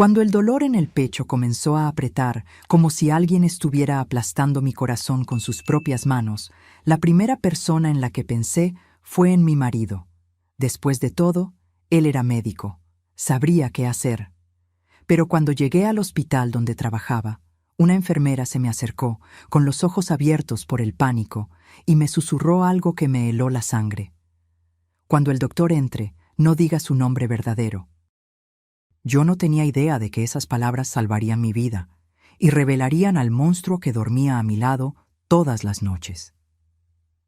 Cuando el dolor en el pecho comenzó a apretar, como si alguien estuviera aplastando mi corazón con sus propias manos, la primera persona en la que pensé fue en mi marido. Después de todo, él era médico, sabría qué hacer. Pero cuando llegué al hospital donde trabajaba, una enfermera se me acercó, con los ojos abiertos por el pánico, y me susurró algo que me heló la sangre. Cuando el doctor entre, no diga su nombre verdadero. Yo no tenía idea de que esas palabras salvarían mi vida y revelarían al monstruo que dormía a mi lado todas las noches.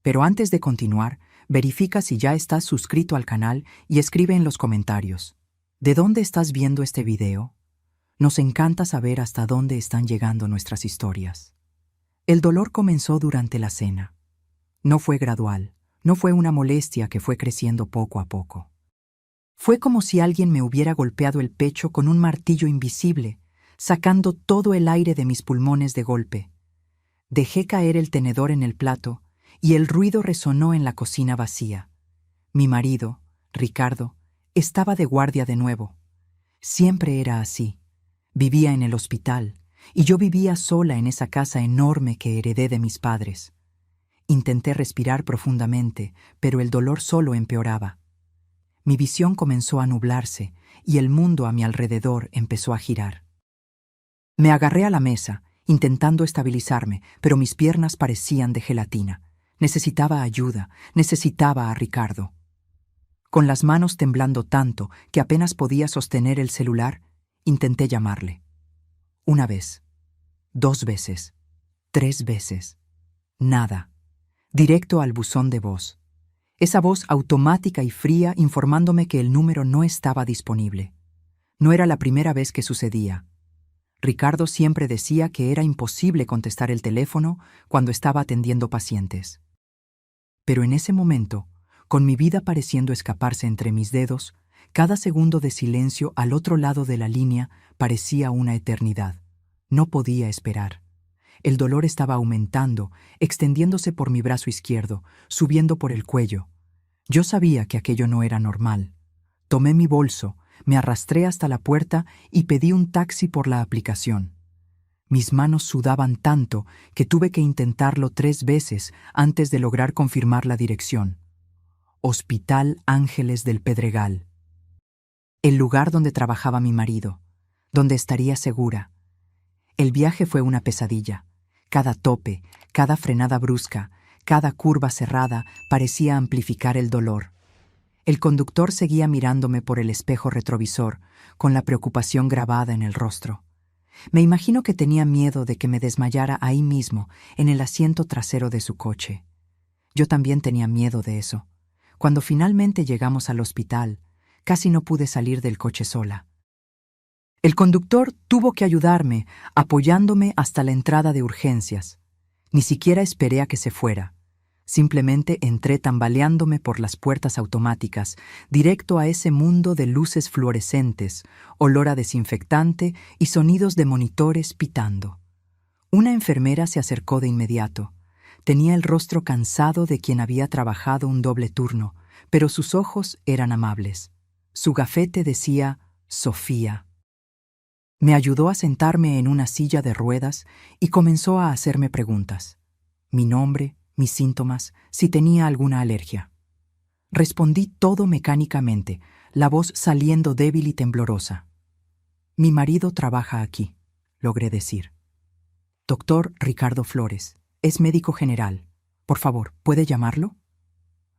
Pero antes de continuar, verifica si ya estás suscrito al canal y escribe en los comentarios: ¿de dónde estás viendo este video? Nos encanta saber hasta dónde están llegando nuestras historias. El dolor comenzó durante la cena. No fue gradual, no fue una molestia que fue creciendo poco a poco. Fue como si alguien me hubiera golpeado el pecho con un martillo invisible, sacando todo el aire de mis pulmones de golpe. Dejé caer el tenedor en el plato y el ruido resonó en la cocina vacía. Mi marido, Ricardo, estaba de guardia de nuevo. Siempre era así. Vivía en el hospital y yo vivía sola en esa casa enorme que heredé de mis padres. Intenté respirar profundamente, pero el dolor solo empeoraba. Mi visión comenzó a nublarse y el mundo a mi alrededor empezó a girar. Me agarré a la mesa, intentando estabilizarme, pero mis piernas parecían de gelatina. Necesitaba ayuda, necesitaba a Ricardo. Con las manos temblando tanto que apenas podía sostener el celular, intenté llamarle. 1 vez, 2 veces, 3 veces. Nada. Directo al buzón de voz. Esa voz automática y fría informándome que el número no estaba disponible. No era la primera vez que sucedía. Ricardo siempre decía que era imposible contestar el teléfono cuando estaba atendiendo pacientes. Pero en ese momento, con mi vida pareciendo escaparse entre mis dedos, cada segundo de silencio al otro lado de la línea parecía una eternidad. No podía esperar. El dolor estaba aumentando, extendiéndose por mi brazo izquierdo, subiendo por el cuello. Yo sabía que aquello no era normal. Tomé mi bolso, me arrastré hasta la puerta y pedí un taxi por la aplicación. Mis manos sudaban tanto que tuve que intentarlo 3 veces antes de lograr confirmar la dirección. Hospital Ángeles del Pedregal. El lugar donde trabajaba mi marido, donde estaría segura. El viaje fue una pesadilla. Cada tope, cada frenada brusca, cada curva cerrada parecía amplificar el dolor. El conductor seguía mirándome por el espejo retrovisor, con la preocupación grabada en el rostro. Me imagino que tenía miedo de que me desmayara ahí mismo, en el asiento trasero de su coche. Yo también tenía miedo de eso. Cuando finalmente llegamos al hospital, casi no pude salir del coche sola. El conductor tuvo que ayudarme, apoyándome hasta la entrada de urgencias. Ni siquiera esperé a que se fuera. Simplemente entré tambaleándome por las puertas automáticas, directo a ese mundo de luces fluorescentes, olor a desinfectante y sonidos de monitores pitando. Una enfermera se acercó de inmediato. Tenía el rostro cansado de quien había trabajado un doble turno, pero sus ojos eran amables. Su gafete decía Sofía. Me ayudó a sentarme en una silla de ruedas y comenzó a hacerme preguntas. Mi nombre, mis síntomas, si tenía alguna alergia. Respondí todo mecánicamente, la voz saliendo débil y temblorosa. Mi marido trabaja aquí, logré decir. Doctor Ricardo Flores, es médico general. Por favor, ¿puede llamarlo?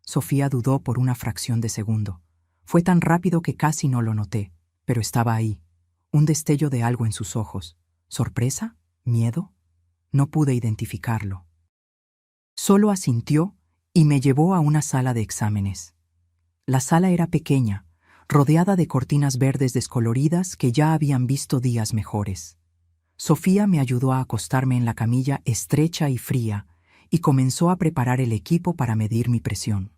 Sofía dudó por una fracción de segundo. Fue tan rápido que casi no lo noté, pero estaba ahí. Un destello de algo en sus ojos. ¿Sorpresa? ¿Miedo? No pude identificarlo. Solo asintió y me llevó a una sala de exámenes. La sala era pequeña, rodeada de cortinas verdes descoloridas que ya habían visto días mejores. Sofía me ayudó a acostarme en la camilla estrecha y fría y comenzó a preparar el equipo para medir mi presión.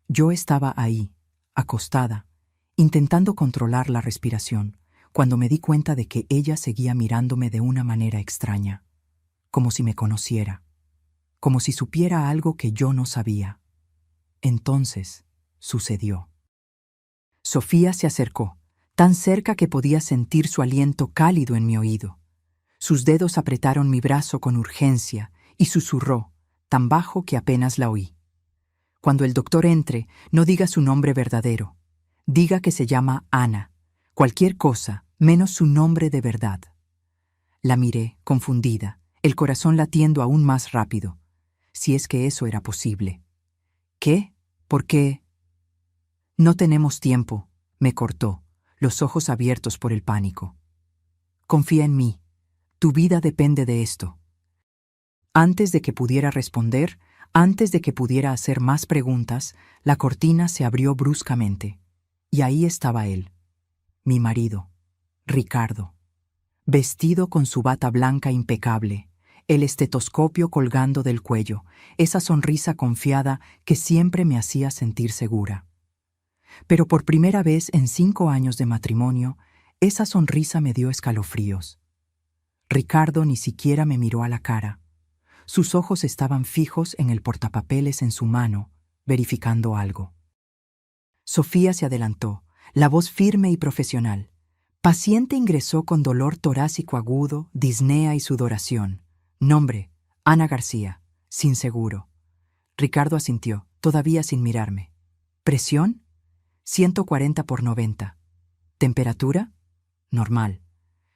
Yo estaba ahí, acostada, intentando controlar la respiración, cuando me di cuenta de que ella seguía mirándome de una manera extraña, como si me conociera, como si supiera algo que yo no sabía. Entonces, sucedió. Sofía se acercó, tan cerca que podía sentir su aliento cálido en mi oído. Sus dedos apretaron mi brazo con urgencia y susurró, tan bajo que apenas la oí. Cuando el doctor entre, no diga su nombre verdadero. Diga que se llama Ana. Cualquier cosa, menos su nombre de verdad. La miré, confundida, el corazón latiendo aún más rápido. Si es que eso era posible. ¿Qué? ¿Por qué? No tenemos tiempo, me cortó, los ojos abiertos por el pánico. Confía en mí. Tu vida depende de esto. Antes de que pudiera responder, antes de que pudiera hacer más preguntas, la cortina se abrió bruscamente. Y ahí estaba él, mi marido, Ricardo, vestido con su bata blanca impecable, el estetoscopio colgando del cuello, esa sonrisa confiada que siempre me hacía sentir segura. Pero por primera vez en 5 años de matrimonio, esa sonrisa me dio escalofríos. Ricardo ni siquiera me miró a la cara. Sus ojos estaban fijos en el portapapeles en su mano, verificando algo. Sofía se adelantó, la voz firme y profesional. Paciente ingresó con dolor torácico agudo, disnea y sudoración. Nombre, Ana García, sin seguro. Ricardo asintió, todavía sin mirarme. ¿Presión? 140/90. ¿Temperatura? Normal.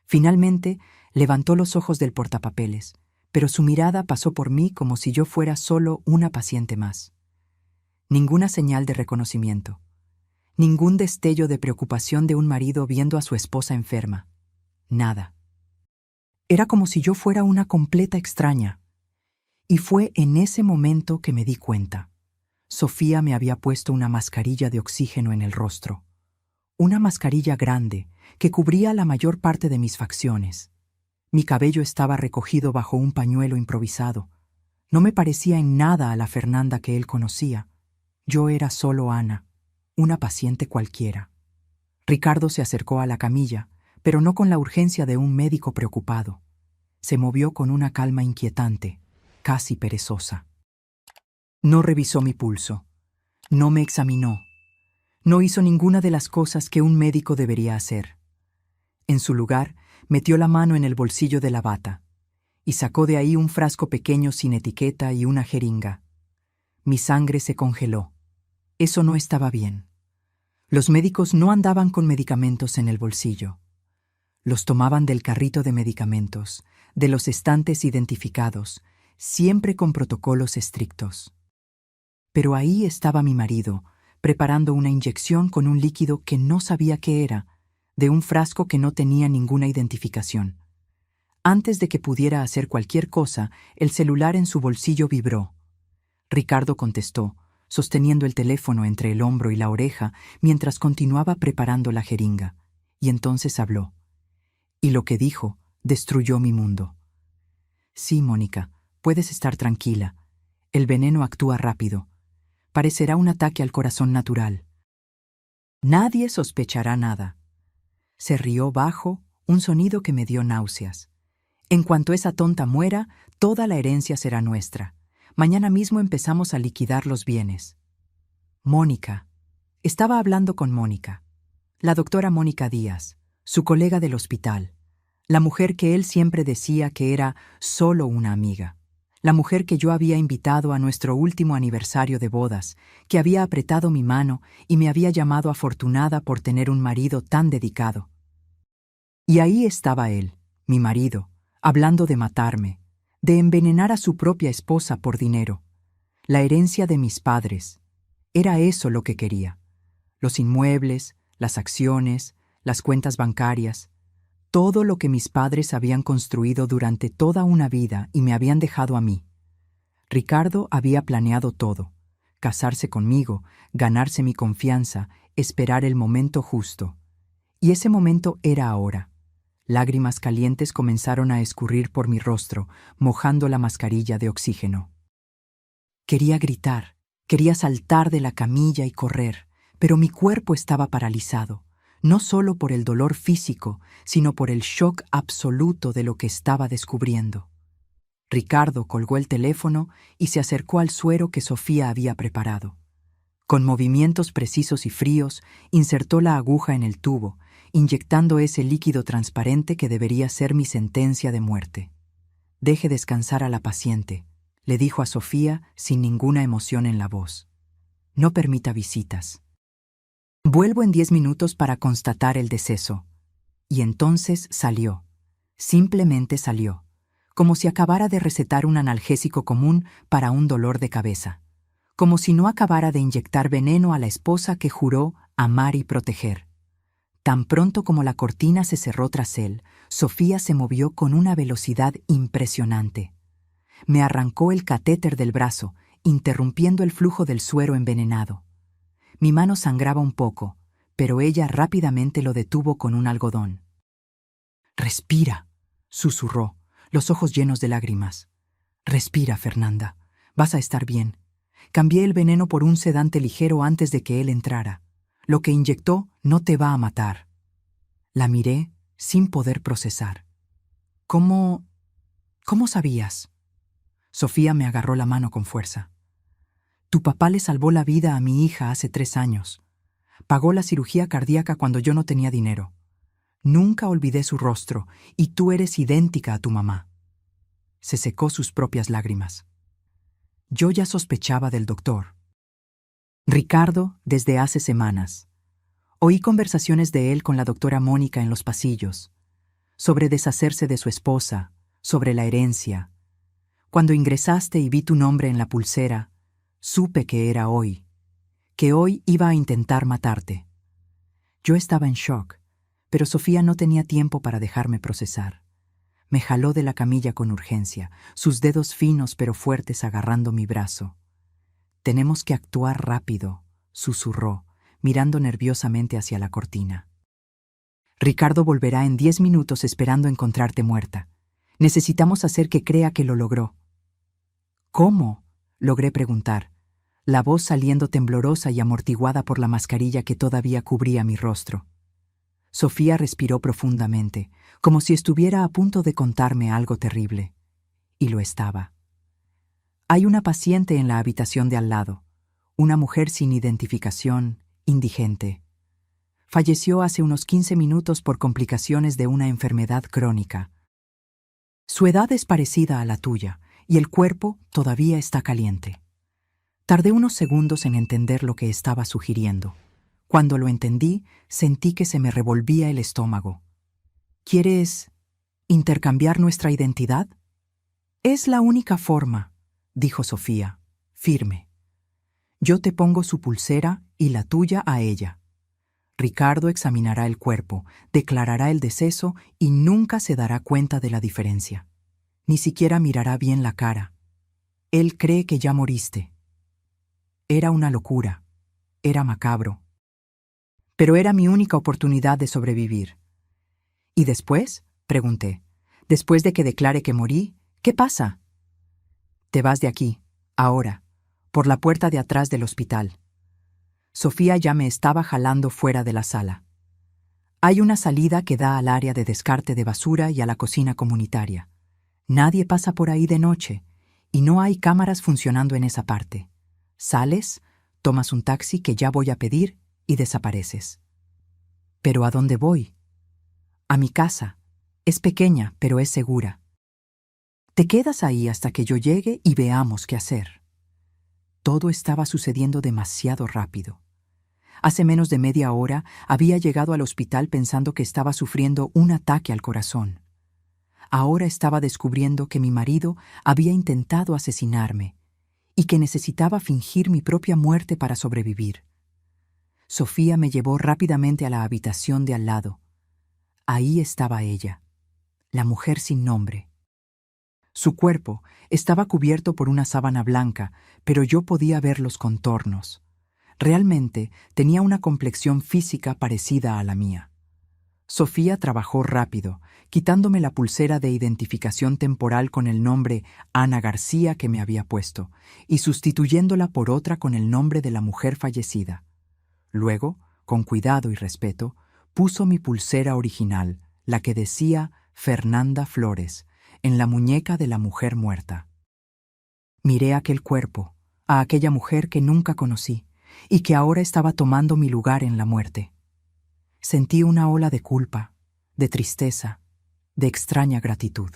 Finalmente, levantó los ojos del portapapeles, pero su mirada pasó por mí como si yo fuera solo una paciente más. Ninguna señal de reconocimiento. Ningún destello de preocupación de un marido viendo a su esposa enferma. Nada. Era como si yo fuera una completa extraña. Y fue en ese momento que me di cuenta. Sofía me había puesto una mascarilla de oxígeno en el rostro. Una mascarilla grande que cubría la mayor parte de mis facciones. Mi cabello estaba recogido bajo un pañuelo improvisado. No me parecía en nada a la Fernanda que él conocía. Yo era solo Ana, una paciente cualquiera. Ricardo se acercó a la camilla, pero no con la urgencia de un médico preocupado. Se movió con una calma inquietante, casi perezosa. No revisó mi pulso. No me examinó. No hizo ninguna de las cosas que un médico debería hacer. En su lugar, metió la mano en el bolsillo de la bata y sacó de ahí un frasco pequeño sin etiqueta y una jeringa. Mi sangre se congeló. Eso no estaba bien. Los médicos no andaban con medicamentos en el bolsillo. Los tomaban del carrito de medicamentos, de los estantes identificados, siempre con protocolos estrictos. Pero ahí estaba mi marido, preparando una inyección con un líquido que no sabía qué era, de un frasco que no tenía ninguna identificación. Antes de que pudiera hacer cualquier cosa, el celular en su bolsillo vibró. Ricardo contestó, sosteniendo el teléfono entre el hombro y la oreja mientras continuaba preparando la jeringa, y entonces habló. Y lo que dijo destruyó mi mundo. Sí, Mónica, puedes estar tranquila. El veneno actúa rápido. Parecerá un ataque al corazón natural. Nadie sospechará nada. Se rió bajo, un sonido que me dio náuseas. En cuanto esa tonta muera, toda la herencia será nuestra. Mañana mismo empezamos a liquidar los bienes. Mónica. Estaba hablando con Mónica. La doctora Mónica Díaz, su colega del hospital. La mujer que él siempre decía que era solo una amiga. La mujer que yo había invitado a nuestro último aniversario de bodas, que había apretado mi mano y me había llamado afortunada por tener un marido tan dedicado. Y ahí estaba él, mi marido, hablando de matarme, de envenenar a su propia esposa por dinero. La herencia de mis padres. Era eso lo que quería. Los inmuebles, las acciones, las cuentas bancarias. Todo lo que mis padres habían construido durante toda una vida y me habían dejado a mí. Ricardo había planeado todo. Casarse conmigo, ganarse mi confianza, esperar el momento justo. Y ese momento era ahora. Lágrimas calientes comenzaron a escurrir por mi rostro, mojando la mascarilla de oxígeno. Quería gritar, quería saltar de la camilla y correr, pero mi cuerpo estaba paralizado. No solo por el dolor físico, sino por el shock absoluto de lo que estaba descubriendo. Ricardo colgó el teléfono y se acercó al suero que Sofía había preparado. Con movimientos precisos y fríos, insertó la aguja en el tubo inyectando ese líquido transparente que debería ser mi sentencia de muerte. «Deje descansar a la paciente», le dijo a Sofía sin ninguna emoción en la voz. «No permita visitas. Vuelvo en 10 minutos para constatar el deceso». Y entonces salió. Simplemente salió, como si acabara de recetar un analgésico común para un dolor de cabeza, como si no acabara de inyectar veneno a la esposa que juró amar y proteger. Tan pronto como la cortina se cerró tras él, Sofía se movió con una velocidad impresionante. Me arrancó el catéter del brazo, interrumpiendo el flujo del suero envenenado. Mi mano sangraba un poco, pero ella rápidamente lo detuvo con un algodón. «Respira», susurró, los ojos llenos de lágrimas. «Respira, Fernanda. Vas a estar bien. Cambié el veneno por un sedante ligero antes de que él entrara. Lo que inyectó no te va a matar». La miré sin poder procesar. «¿Cómo sabías?» Sofía me agarró la mano con fuerza. «Tu papá le salvó la vida a mi hija hace 3 años. Pagó la cirugía cardíaca cuando yo no tenía dinero. Nunca olvidé su rostro, y tú eres idéntica a tu mamá». Se secó sus propias lágrimas. Yo ya sospechaba del doctor. Ricardo, desde hace semanas. Oí conversaciones de él con la doctora Mónica en los pasillos, sobre deshacerse de su esposa, sobre la herencia. Cuando ingresaste y vi tu nombre en la pulsera, supe que era hoy, que hoy iba a intentar matarte. Yo estaba en shock, pero Sofía no tenía tiempo para dejarme procesar. Me jaló de la camilla con urgencia, sus dedos finos pero fuertes agarrando mi brazo. «Tenemos que actuar rápido», susurró, mirando nerviosamente hacia la cortina. «Ricardo volverá en 10 minutos esperando encontrarte muerta. Necesitamos hacer que crea que lo logró». «¿Cómo?», logré preguntar, la voz saliendo temblorosa y amortiguada por la mascarilla que todavía cubría mi rostro. Sofía respiró profundamente, como si estuviera a punto de contarme algo terrible. Y lo estaba. «Hay una paciente en la habitación de al lado, una mujer sin identificación, indigente. Falleció hace unos 15 minutos por complicaciones de una enfermedad crónica. Su edad es parecida a la tuya, y el cuerpo todavía está caliente». Tardé unos segundos en entender lo que estaba sugiriendo. Cuando lo entendí, sentí que se me revolvía el estómago. «¿Quieres intercambiar nuestra identidad?» «Es la única forma», dijo Sofía, firme. «Yo te pongo su pulsera y la tuya a ella. Ricardo examinará el cuerpo, declarará el deceso y nunca se dará cuenta de la diferencia. Ni siquiera mirará bien la cara. Él cree que ya moriste». Era una locura. Era macabro. Pero era mi única oportunidad de sobrevivir. «¿Y después?», pregunté. «Después de que declare que morí, ¿qué pasa?» «Te vas de aquí, ahora, por la puerta de atrás del hospital». Sofía ya me estaba jalando fuera de la sala. «Hay una salida que da al área de descarte de basura y a la cocina comunitaria. Nadie pasa por ahí de noche, y no hay cámaras funcionando en esa parte. Sales, tomas un taxi que ya voy a pedir y desapareces». «¿Pero a dónde voy?» «A mi casa. Es pequeña, pero es segura. Te quedas ahí hasta que yo llegue y veamos qué hacer». Todo estaba sucediendo demasiado rápido. Hace menos de media hora había llegado al hospital pensando que estaba sufriendo un ataque al corazón. Ahora estaba descubriendo que mi marido había intentado asesinarme y que necesitaba fingir mi propia muerte para sobrevivir. Sofía me llevó rápidamente a la habitación de al lado. Ahí estaba ella, la mujer sin nombre. Su cuerpo estaba cubierto por una sábana blanca, pero yo podía ver los contornos. Realmente tenía una complexión física parecida a la mía. Sofía trabajó rápido, quitándome la pulsera de identificación temporal con el nombre Ana García que me había puesto, y sustituyéndola por otra con el nombre de la mujer fallecida. Luego, con cuidado y respeto, puso mi pulsera original, la que decía Fernanda Flores, en la muñeca de la mujer muerta. Miré aquel cuerpo, a aquella mujer que nunca conocí, y que ahora estaba tomando mi lugar en la muerte. Sentí una ola de culpa, de tristeza, de extraña gratitud.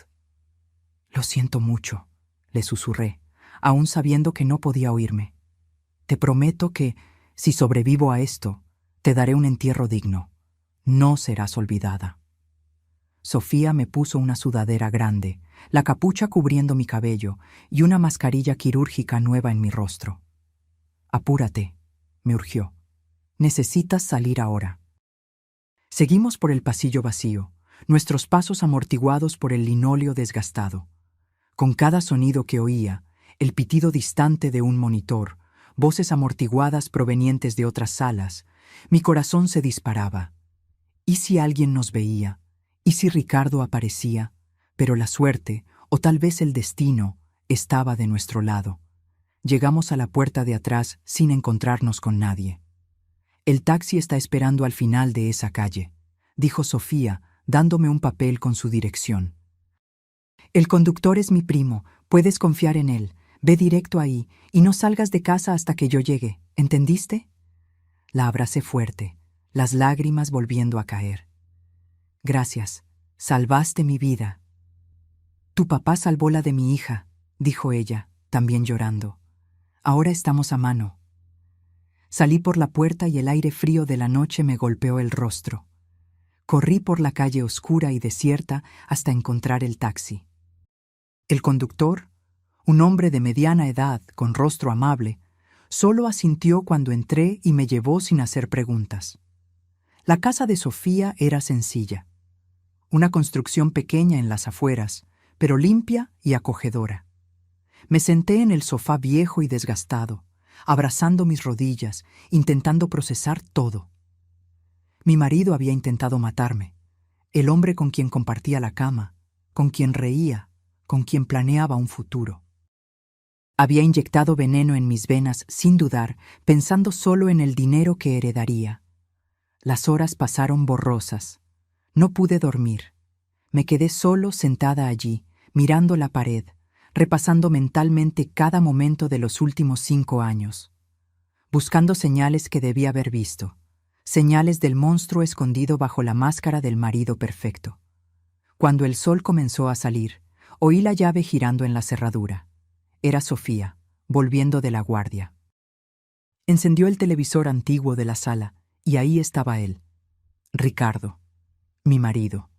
Lo siento mucho, le susurré, aún sabiendo que no podía oírme. Te prometo que, si sobrevivo a esto, te daré un entierro digno. No serás olvidada. Sofía me puso una sudadera grande, la capucha cubriendo mi cabello y una mascarilla quirúrgica nueva en mi rostro. Apúrate, me urgió. Necesitas salir ahora. Seguimos por el pasillo vacío, nuestros pasos amortiguados por el linóleo desgastado. Con cada sonido que oía, el pitido distante de un monitor, voces amortiguadas provenientes de otras salas, mi corazón se disparaba. ¿Y si alguien nos veía? ¿Y si Ricardo aparecía? Pero la suerte, o tal vez el destino, estaba de nuestro lado. Llegamos a la puerta de atrás sin encontrarnos con nadie. El taxi está esperando al final de esa calle, dijo Sofía, dándome un papel con su dirección. El conductor es mi primo, puedes confiar en él. Ve directo ahí y no salgas de casa hasta que yo llegue, ¿entendiste? La abracé fuerte, las lágrimas volviendo a caer. Gracias, salvaste mi vida. Tu papá salvó la de mi hija, dijo ella, también llorando. Ahora estamos a mano. Salí por la puerta y el aire frío de la noche me golpeó el rostro. Corrí por la calle oscura y desierta hasta encontrar el taxi. El conductor, un hombre de mediana edad con rostro amable, solo asintió cuando entré y me llevó sin hacer preguntas. La casa de Sofía era sencilla. Una construcción pequeña en las afueras, pero limpia y acogedora. Me senté en el sofá viejo y desgastado, abrazando mis rodillas, intentando procesar todo. Mi marido había intentado matarme, el hombre con quien compartía la cama, con quien reía, con quien planeaba un futuro. Había inyectado veneno en mis venas sin dudar, pensando solo en el dinero que heredaría. Las horas pasaron borrosas. No pude dormir. Me quedé solo sentada allí, mirando la pared, repasando mentalmente cada momento de los últimos 5 años, buscando señales que debía haber visto, señales del monstruo escondido bajo la máscara del marido perfecto. Cuando el sol comenzó a salir, oí la llave girando en la cerradura. Era Sofía, volviendo de la guardia. Encendió el televisor antiguo de la sala, y ahí estaba él, Ricardo, mi marido.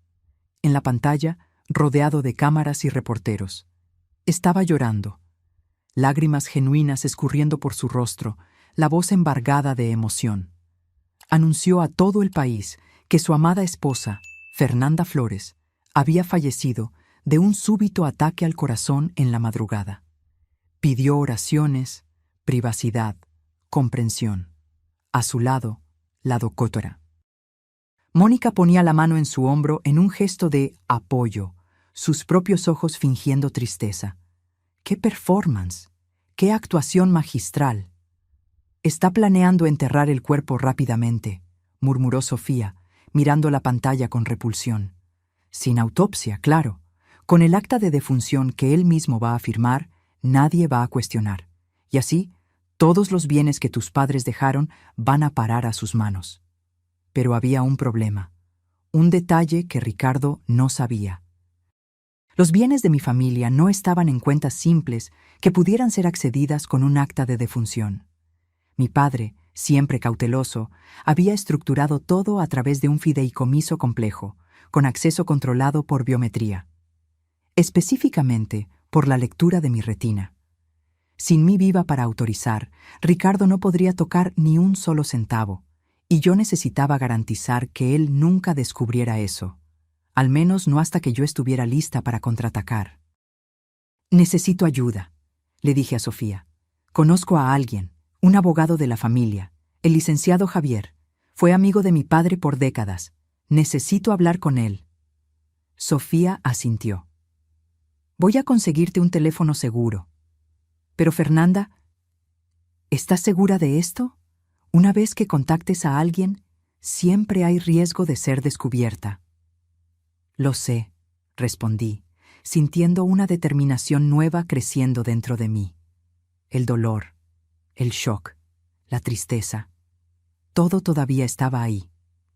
En la pantalla, rodeado de cámaras y reporteros. Estaba llorando, lágrimas genuinas escurriendo por su rostro, la voz embargada de emoción. Anunció a todo el país que su amada esposa, Fernanda Flores, había fallecido de un súbito ataque al corazón en la madrugada. Pidió oraciones, privacidad, comprensión. A su lado, la doctora. Mónica ponía la mano en su hombro en un gesto de apoyo, sus propios ojos fingiendo tristeza. ¡Qué performance! ¡Qué actuación magistral! Está planeando enterrar el cuerpo rápidamente, murmuró Sofía, mirando la pantalla con repulsión. Sin autopsia, claro. Con el acta de defunción que él mismo va a firmar, nadie va a cuestionar. Y así, todos los bienes que tus padres dejaron van a parar a sus manos. Pero había un problema, un detalle que Ricardo no sabía. Los bienes de mi familia no estaban en cuentas simples que pudieran ser accedidas con un acta de defunción. Mi padre, siempre cauteloso, había estructurado todo a través de un fideicomiso complejo, con acceso controlado por biometría. Específicamente, por la lectura de mi retina. Sin mí viva para autorizar, Ricardo no podría tocar ni un solo centavo, y yo necesitaba garantizar que él nunca descubriera eso, al menos no hasta que yo estuviera lista para contraatacar. Necesito ayuda, le dije a Sofía. Conozco a alguien, un abogado de la familia, el licenciado Javier. Fue amigo de mi padre por décadas. Necesito hablar con él. Sofía asintió. Voy a conseguirte un teléfono seguro. Pero Fernanda, ¿estás segura de esto? Una vez que contactes a alguien, siempre hay riesgo de ser descubierta. Lo sé, respondí, sintiendo una determinación nueva creciendo dentro de mí. El dolor, el shock, la tristeza, todo todavía estaba ahí,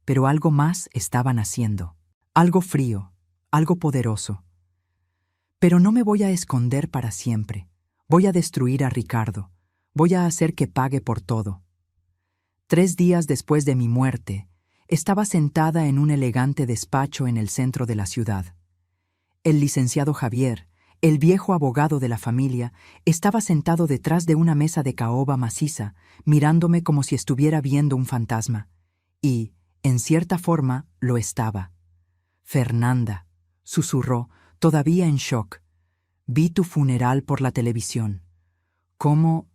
pero algo más estaba naciendo. Algo frío, algo poderoso. Pero no me voy a esconder para siempre. Voy a destruir a Ricardo. Voy a hacer que pague por todo. 3 días después de mi muerte, estaba sentada en un elegante despacho en el centro de la ciudad. El licenciado Javier, el viejo abogado de la familia, estaba sentado detrás de una mesa de caoba maciza, mirándome como si estuviera viendo un fantasma. Y, en cierta forma, lo estaba. «Fernanda», susurró, todavía en shock. «Vi tu funeral por la televisión». «¿Cómo?»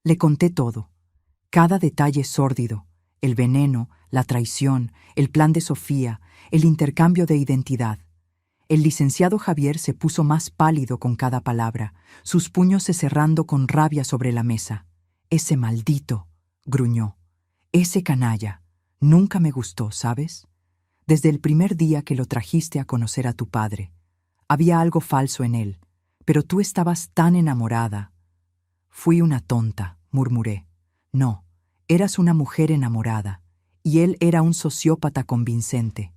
Le conté todo. Cada detalle sórdido, el veneno, la traición, el plan de Sofía, el intercambio de identidad. El licenciado Javier se puso más pálido con cada palabra, sus puños se cerrando con rabia sobre la mesa. «Ese maldito», gruñó. «Ese canalla. Nunca me gustó, ¿sabes? Desde el primer día que lo trajiste a conocer a tu padre. Había algo falso en él, pero tú estabas tan enamorada». «Fui una tonta», murmuré. «No, eras una mujer enamorada, y él era un sociópata convincente».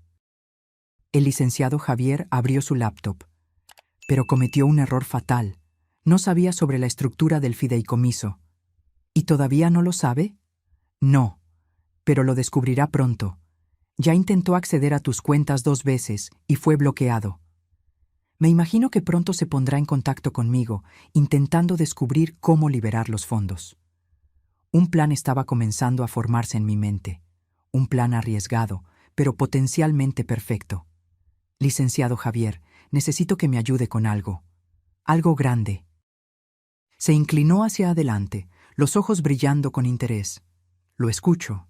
El licenciado Javier abrió su laptop, pero cometió un error fatal. No sabía sobre la estructura del fideicomiso. ¿Y todavía no lo sabe? No, pero lo descubrirá pronto. Ya intentó acceder a tus cuentas 2 veces y fue bloqueado. Me imagino que pronto se pondrá en contacto conmigo, intentando descubrir cómo liberar los fondos. Un plan estaba comenzando a formarse en mi mente. Un plan arriesgado, pero potencialmente perfecto. «Licenciado Javier, necesito que me ayude con algo. Algo grande». Se inclinó hacia adelante, los ojos brillando con interés. «Lo escucho».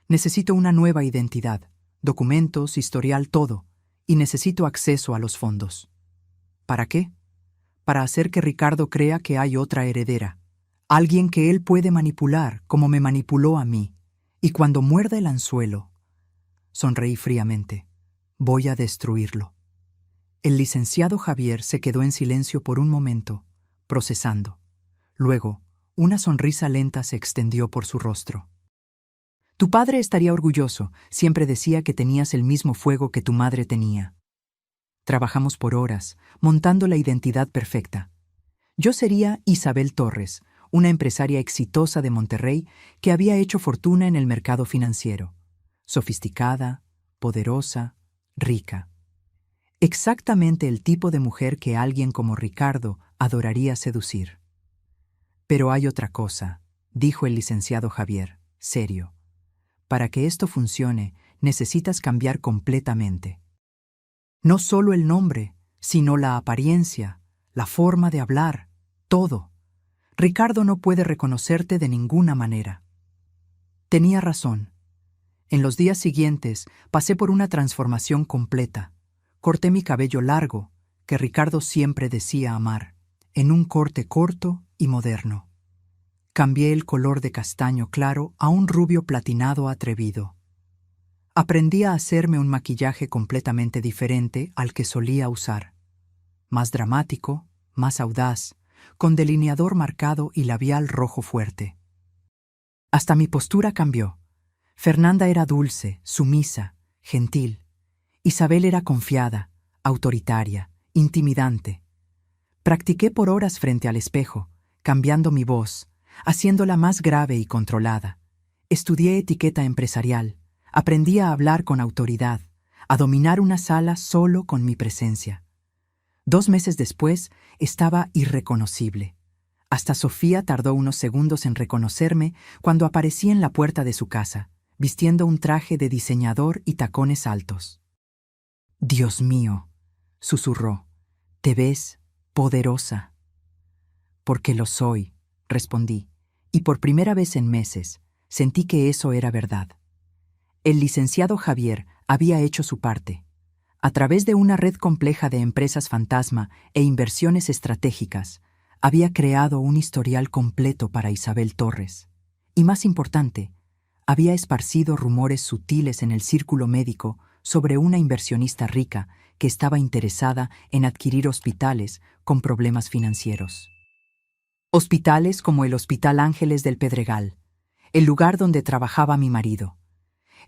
«Necesito una nueva identidad, documentos, historial, todo, y necesito acceso a los fondos». «¿Para qué?» «Para hacer que Ricardo crea que hay otra heredera. Alguien que él puede manipular, como me manipuló a mí. Y cuando muerda el anzuelo...» Sonreí fríamente. «Voy a destruirlo». El licenciado Javier se quedó en silencio por un momento, procesando. Luego, una sonrisa lenta se extendió por su rostro. «Tu padre estaría orgulloso. Siempre decía que tenías el mismo fuego que tu madre tenía». Trabajamos por horas, montando la identidad perfecta. Yo sería Isabel Torres, una empresaria exitosa de Monterrey que había hecho fortuna en el mercado financiero. Sofisticada, poderosa, rica. Exactamente el tipo de mujer que alguien como Ricardo adoraría seducir. «Pero hay otra cosa», dijo el licenciado Javier, serio. «Para que esto funcione, necesitas cambiar completamente. No solo el nombre, sino la apariencia, la forma de hablar, todo. Ricardo no puede reconocerte de ninguna manera». Tenía razón. En los días siguientes pasé por una transformación completa. Corté mi cabello largo, que Ricardo siempre decía amar, en un corte corto y moderno. Cambié el color de castaño claro a un rubio platinado atrevido. Aprendí a hacerme un maquillaje completamente diferente al que solía usar. Más dramático, más audaz, con delineador marcado y labial rojo fuerte. Hasta mi postura cambió. Fernanda era dulce, sumisa, gentil. Isabel era confiada, autoritaria, intimidante. Practiqué por horas frente al espejo, cambiando mi voz, haciéndola más grave y controlada. Estudié etiqueta empresarial, aprendí a hablar con autoridad, a dominar una sala solo con mi presencia. 2 meses después estaba irreconocible. Hasta Sofía tardó unos segundos en reconocerme cuando aparecí en la puerta de su casa, vistiendo un traje de diseñador y tacones altos. «Dios mío», susurró, «te ves poderosa». «Porque lo soy», respondí, y por primera vez en meses sentí que eso era verdad. El licenciado Javier había hecho su parte. A través de una red compleja de empresas fantasma e inversiones estratégicas, había creado un historial completo para Isabel Torres. Y más importante, había esparcido rumores sutiles en el círculo médico sobre una inversionista rica que estaba interesada en adquirir hospitales con problemas financieros. Hospitales como el Hospital Ángeles del Pedregal, el lugar donde trabajaba mi marido.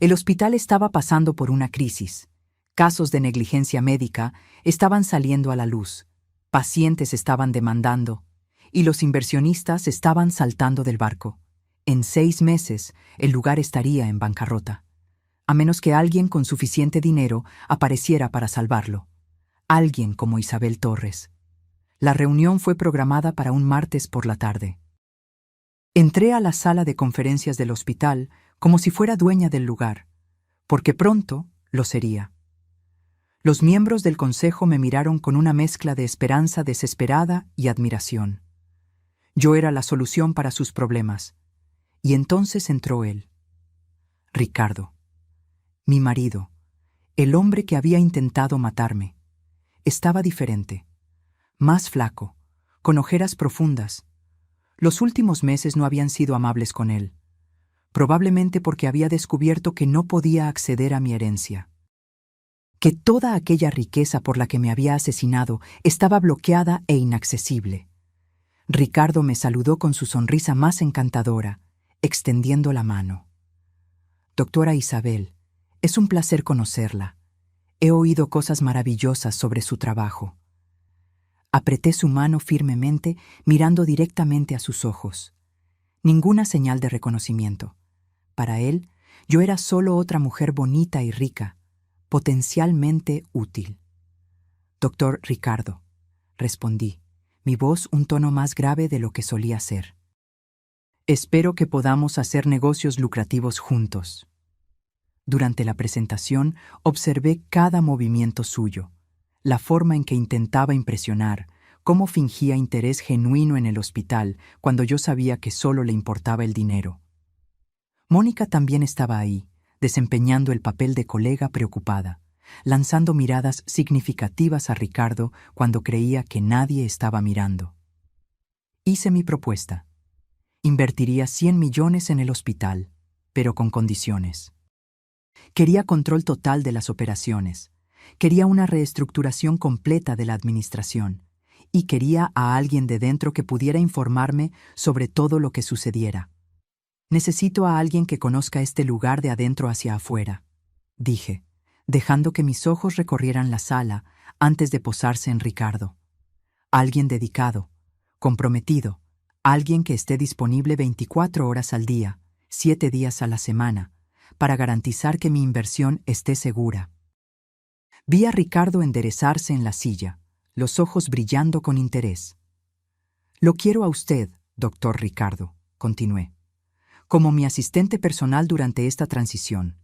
El hospital estaba pasando por una crisis. Casos de negligencia médica estaban saliendo a la luz, pacientes estaban demandando, y los inversionistas estaban saltando del barco. En 6 meses, el lugar estaría en bancarrota, a menos que alguien con suficiente dinero apareciera para salvarlo. Alguien como Isabel Torres. La reunión fue programada para un martes por la tarde. Entré a la sala de conferencias del hospital como si fuera dueña del lugar, porque pronto lo sería. Los miembros del consejo me miraron con una mezcla de esperanza desesperada y admiración. Yo era la solución para sus problemas. Y entonces entró él. Ricardo. Mi marido. El hombre que había intentado matarme. Estaba diferente. Más flaco, con ojeras profundas. Los últimos meses no habían sido amables con él. Probablemente porque había descubierto que no podía acceder a mi herencia. Que toda aquella riqueza por la que me había asesinado estaba bloqueada e inaccesible. Ricardo me saludó con su sonrisa más encantadora, extendiendo la mano. Doctora Isabel, es un placer conocerla. He oído cosas maravillosas sobre su trabajo. Apreté su mano firmemente, mirando directamente a sus ojos. Ninguna señal de reconocimiento. Para él, yo era solo otra mujer bonita y rica, potencialmente útil. Doctor Ricardo, respondí, mi voz un tono más grave de lo que solía ser. Espero que podamos hacer negocios lucrativos juntos. Durante la presentación, observé cada movimiento suyo, la forma en que intentaba impresionar, cómo fingía interés genuino en el hospital cuando yo sabía que solo le importaba el dinero. Mónica también estaba ahí, desempeñando el papel de colega preocupada, lanzando miradas significativas a Ricardo cuando creía que nadie estaba mirando. Hice mi propuesta. Invertiría 100 millones en el hospital, pero con condiciones. Quería control total de las operaciones, quería una reestructuración completa de la administración, y quería a alguien de dentro que pudiera informarme sobre todo lo que sucediera. Necesito a alguien que conozca este lugar de adentro hacia afuera, dije, dejando que mis ojos recorrieran la sala antes de posarse en Ricardo. Alguien dedicado, comprometido, alguien que esté disponible 24 horas al día, 7 días a la semana, para garantizar que mi inversión esté segura. Vi a Ricardo enderezarse en la silla, los ojos brillando con interés. Lo quiero a usted, doctor Ricardo, continué, como mi asistente personal durante esta transición.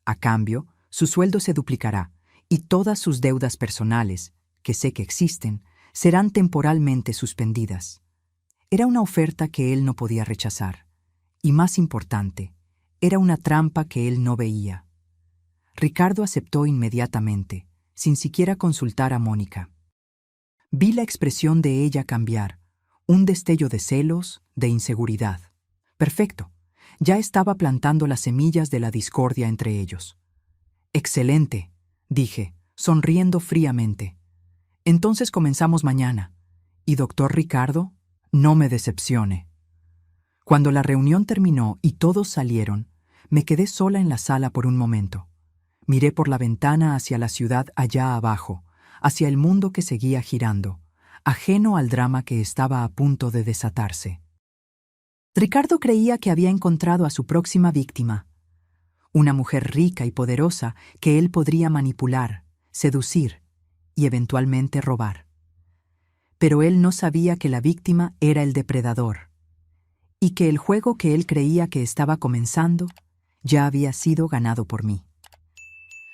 A cambio, su sueldo se duplicará y todas sus deudas personales, que sé que existen, serán temporalmente suspendidas. Era una oferta que él no podía rechazar. Y más importante, era una trampa que él no veía. Ricardo aceptó inmediatamente, sin siquiera consultar a Mónica. Vi la expresión de ella cambiar, un destello de celos, de inseguridad. Perfecto. Ya estaba plantando las semillas de la discordia entre ellos. «Excelente», dije, sonriendo fríamente. «Entonces comenzamos mañana. Y doctor Ricardo, no me decepcione». Cuando la reunión terminó y todos salieron, me quedé sola en la sala por un momento. Miré por la ventana hacia la ciudad allá abajo, hacia el mundo que seguía girando, ajeno al drama que estaba a punto de desatarse. Ricardo creía que había encontrado a su próxima víctima, una mujer rica y poderosa que él podría manipular, seducir y eventualmente robar. Pero él no sabía que la víctima era el depredador, y que el juego que él creía que estaba comenzando ya había sido ganado por mí.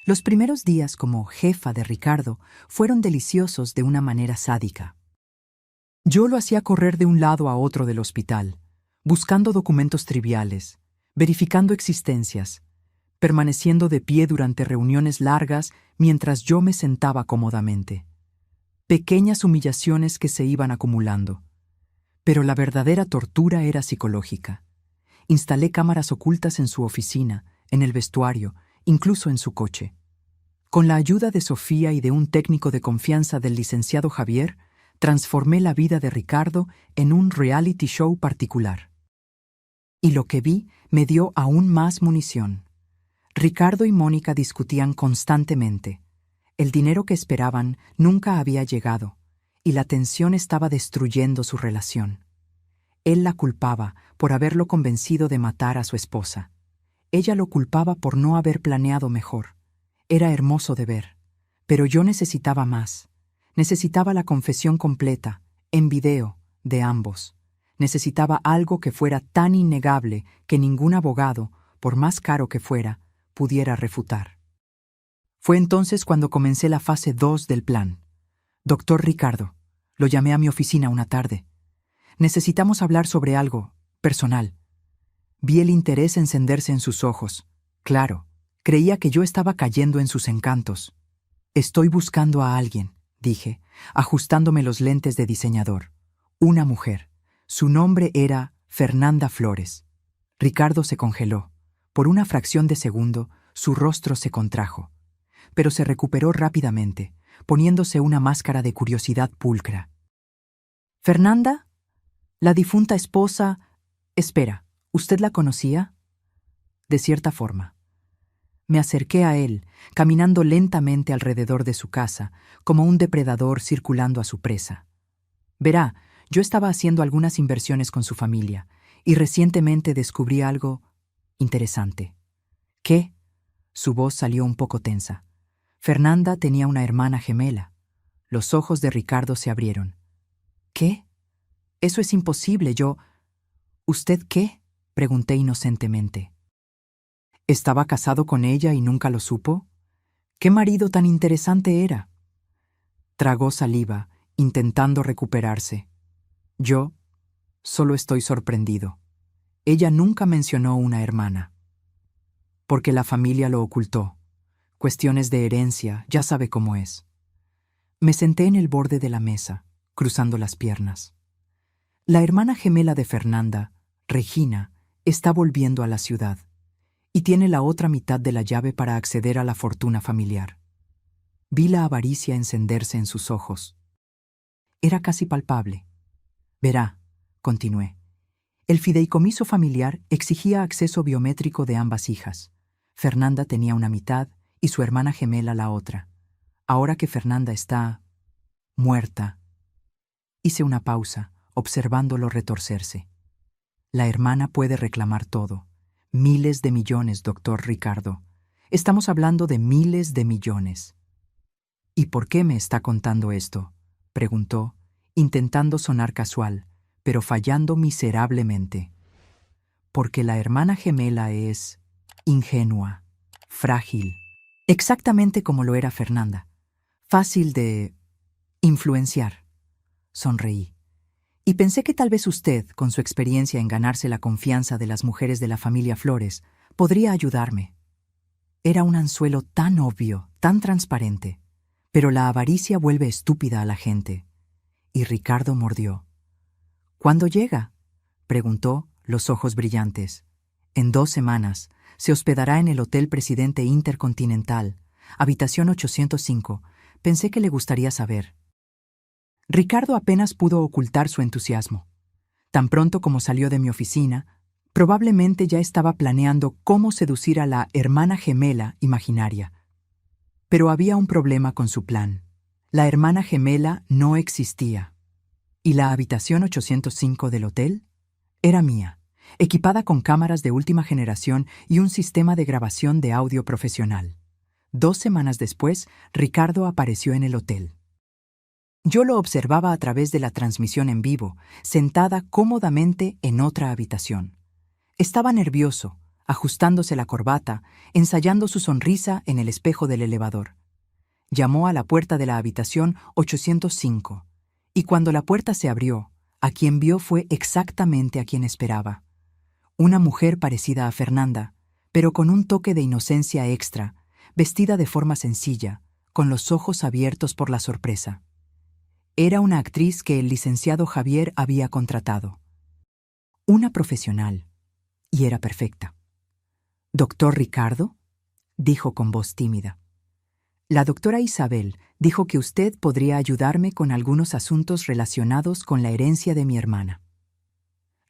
Los primeros días como jefa de Ricardo fueron deliciosos de una manera sádica. Yo lo hacía correr de un lado a otro del hospital, buscando documentos triviales, verificando existencias, permaneciendo de pie durante reuniones largas mientras yo me sentaba cómodamente. Pequeñas humillaciones que se iban acumulando. Pero la verdadera tortura era psicológica. Instalé cámaras ocultas en su oficina, en el vestuario, incluso en su coche. Con la ayuda de Sofía y de un técnico de confianza del licenciado Javier, transformé la vida de Ricardo en un reality show particular. Y lo que vi me dio aún más munición. Ricardo y Mónica discutían constantemente. El dinero que esperaban nunca había llegado, y la tensión estaba destruyendo su relación. Él la culpaba por haberlo convencido de matar a su esposa. Ella lo culpaba por no haber planeado mejor. Era hermoso de ver. Pero yo necesitaba más. Necesitaba la confesión completa, en video, de ambos. Necesitaba algo que fuera tan innegable que ningún abogado, por más caro que fuera, pudiera refutar. Fue entonces cuando comencé la fase 2 del plan. Doctor Ricardo, lo llamé a mi oficina una tarde. Necesitamos hablar sobre algo personal. Vi el interés encenderse en sus ojos. Claro, creía que yo estaba cayendo en sus encantos. Estoy buscando a alguien, dije, ajustándome los lentes de diseñador. Una mujer. Su nombre era Fernanda Flores. Ricardo se congeló. Por una fracción de segundo, su rostro se contrajo. Pero se recuperó rápidamente, poniéndose una máscara de curiosidad pulcra. ¿Fernanda? La difunta esposa... Espera, ¿usted la conocía? De cierta forma. Me acerqué a él, caminando lentamente alrededor de su casa, como un depredador circulando a su presa. Verá, yo estaba haciendo algunas inversiones con su familia, y recientemente descubrí algo interesante. ¿Qué? Su voz salió un poco tensa. Fernanda tenía una hermana gemela. Los ojos de Ricardo se abrieron. ¿Qué? Eso es imposible, yo... ¿Usted qué? Pregunté inocentemente. ¿Estaba casado con ella y nunca lo supo? ¿Qué marido tan interesante era? Tragó saliva, intentando recuperarse. Yo solo estoy sorprendido. Ella nunca mencionó una hermana. Porque la familia lo ocultó. Cuestiones de herencia, ya sabe cómo es. Me senté en el borde de la mesa, cruzando las piernas. La hermana gemela de Fernanda, Regina, está volviendo a la ciudad y tiene la otra mitad de la llave para acceder a la fortuna familiar. Vi la avaricia encenderse en sus ojos. Era casi palpable. Verá, continué. El fideicomiso familiar exigía acceso biométrico de ambas hijas. Fernanda tenía una mitad y su hermana gemela la otra. Ahora que Fernanda está... muerta. Hice una pausa, observándolo retorcerse. La hermana puede reclamar todo. Miles de millones, doctor Ricardo. Estamos hablando de miles de millones. ¿Y por qué me está contando esto?, preguntó, intentando sonar casual, pero fallando miserablemente. Porque la hermana gemela es ingenua, frágil, exactamente como lo era Fernanda. Fácil de influenciar. Sonreí. Y pensé que tal vez usted, con su experiencia en ganarse la confianza de las mujeres de la familia Flores, podría ayudarme. Era un anzuelo tan obvio, tan transparente, pero la avaricia vuelve estúpida a la gente. Y Ricardo mordió. ¿Cuándo llega?, preguntó, los ojos brillantes. En 2 semanas. Se hospedará en el Hotel Presidente Intercontinental, habitación 805. Pensé que le gustaría saber. Ricardo apenas pudo ocultar su entusiasmo. Tan pronto como salió de mi oficina, probablemente ya estaba planeando cómo seducir a la hermana gemela imaginaria. Pero había un problema con su plan. La hermana gemela no existía. ¿Y la habitación 805 del hotel? Era mía, equipada con cámaras de última generación y un sistema de grabación de audio profesional. 2 semanas después, Ricardo apareció en el hotel. Yo lo observaba a través de la transmisión en vivo, sentada cómodamente en otra habitación. Estaba nervioso, ajustándose la corbata, ensayando su sonrisa en el espejo del elevador. Llamó a la puerta de la habitación 805, y cuando la puerta se abrió, a quien vio fue exactamente a quien esperaba. Una mujer parecida a Fernanda, pero con un toque de inocencia extra, vestida de forma sencilla, con los ojos abiertos por la sorpresa. Era una actriz que el licenciado Javier había contratado. Una profesional, y era perfecta. «¿Doctor Ricardo?», dijo con voz tímida. «La doctora Isabel dijo que usted podría ayudarme con algunos asuntos relacionados con la herencia de mi hermana».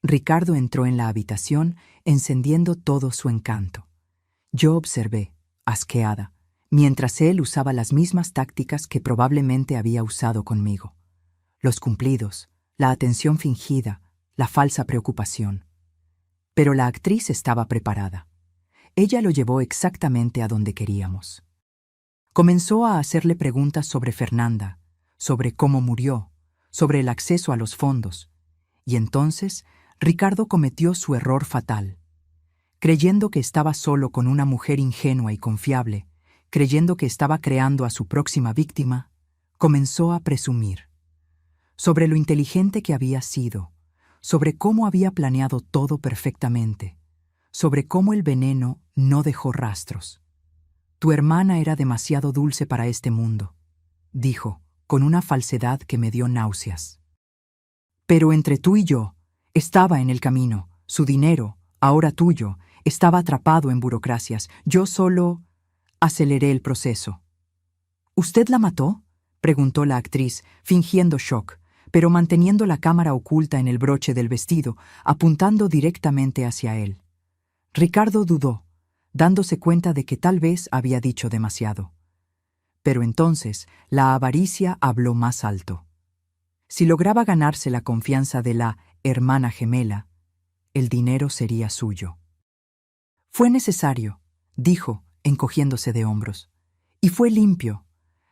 Ricardo entró en la habitación, encendiendo todo su encanto. Yo observé, asqueada, mientras él usaba las mismas tácticas que probablemente había usado conmigo. Los cumplidos, la atención fingida, la falsa preocupación. Pero la actriz estaba preparada. Ella lo llevó exactamente a donde queríamos. Comenzó a hacerle preguntas sobre Fernanda, sobre cómo murió, sobre el acceso a los fondos. Y entonces Ricardo cometió su error fatal. Creyendo que estaba solo con una mujer ingenua y confiable, creyendo que estaba creando a su próxima víctima, comenzó a presumir. Sobre lo inteligente que había sido, sobre cómo había planeado todo perfectamente, sobre cómo el veneno no dejó rastros. Tu hermana era demasiado dulce para este mundo, dijo, con una falsedad que me dio náuseas. Pero entre tú y yo, estaba en el camino, su dinero, ahora tuyo, estaba atrapado en burocracias. Yo solo aceleré el proceso. ¿Usted la mató?, preguntó la actriz, fingiendo shock, pero manteniendo la cámara oculta en el broche del vestido, apuntando directamente hacia él. Ricardo dudó, dándose cuenta de que tal vez había dicho demasiado. Pero entonces la avaricia habló más alto. Si lograba ganarse la confianza de la hermana gemela, el dinero sería suyo. Fue necesario, dijo, encogiéndose de hombros. Y fue limpio.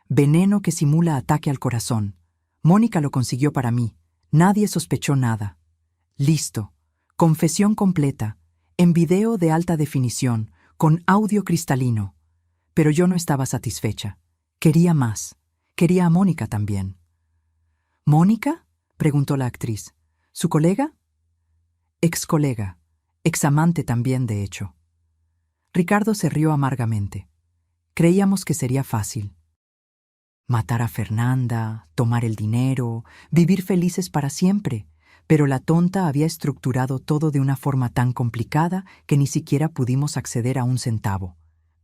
Veneno que simula ataque al corazón. Mónica lo consiguió para mí. Nadie sospechó nada. Listo. Confesión completa. En video de alta definición, con audio cristalino. Pero yo no estaba satisfecha. Quería más. Quería a Mónica también. ¿Mónica?, preguntó la actriz. ¿Su colega? Ex-colega. Ex-amante también, de hecho. Ricardo se rió amargamente. Creíamos que sería fácil. Matar a Fernanda, tomar el dinero, vivir felices para siempre. Pero la tonta había estructurado todo de una forma tan complicada que ni siquiera pudimos acceder a un centavo.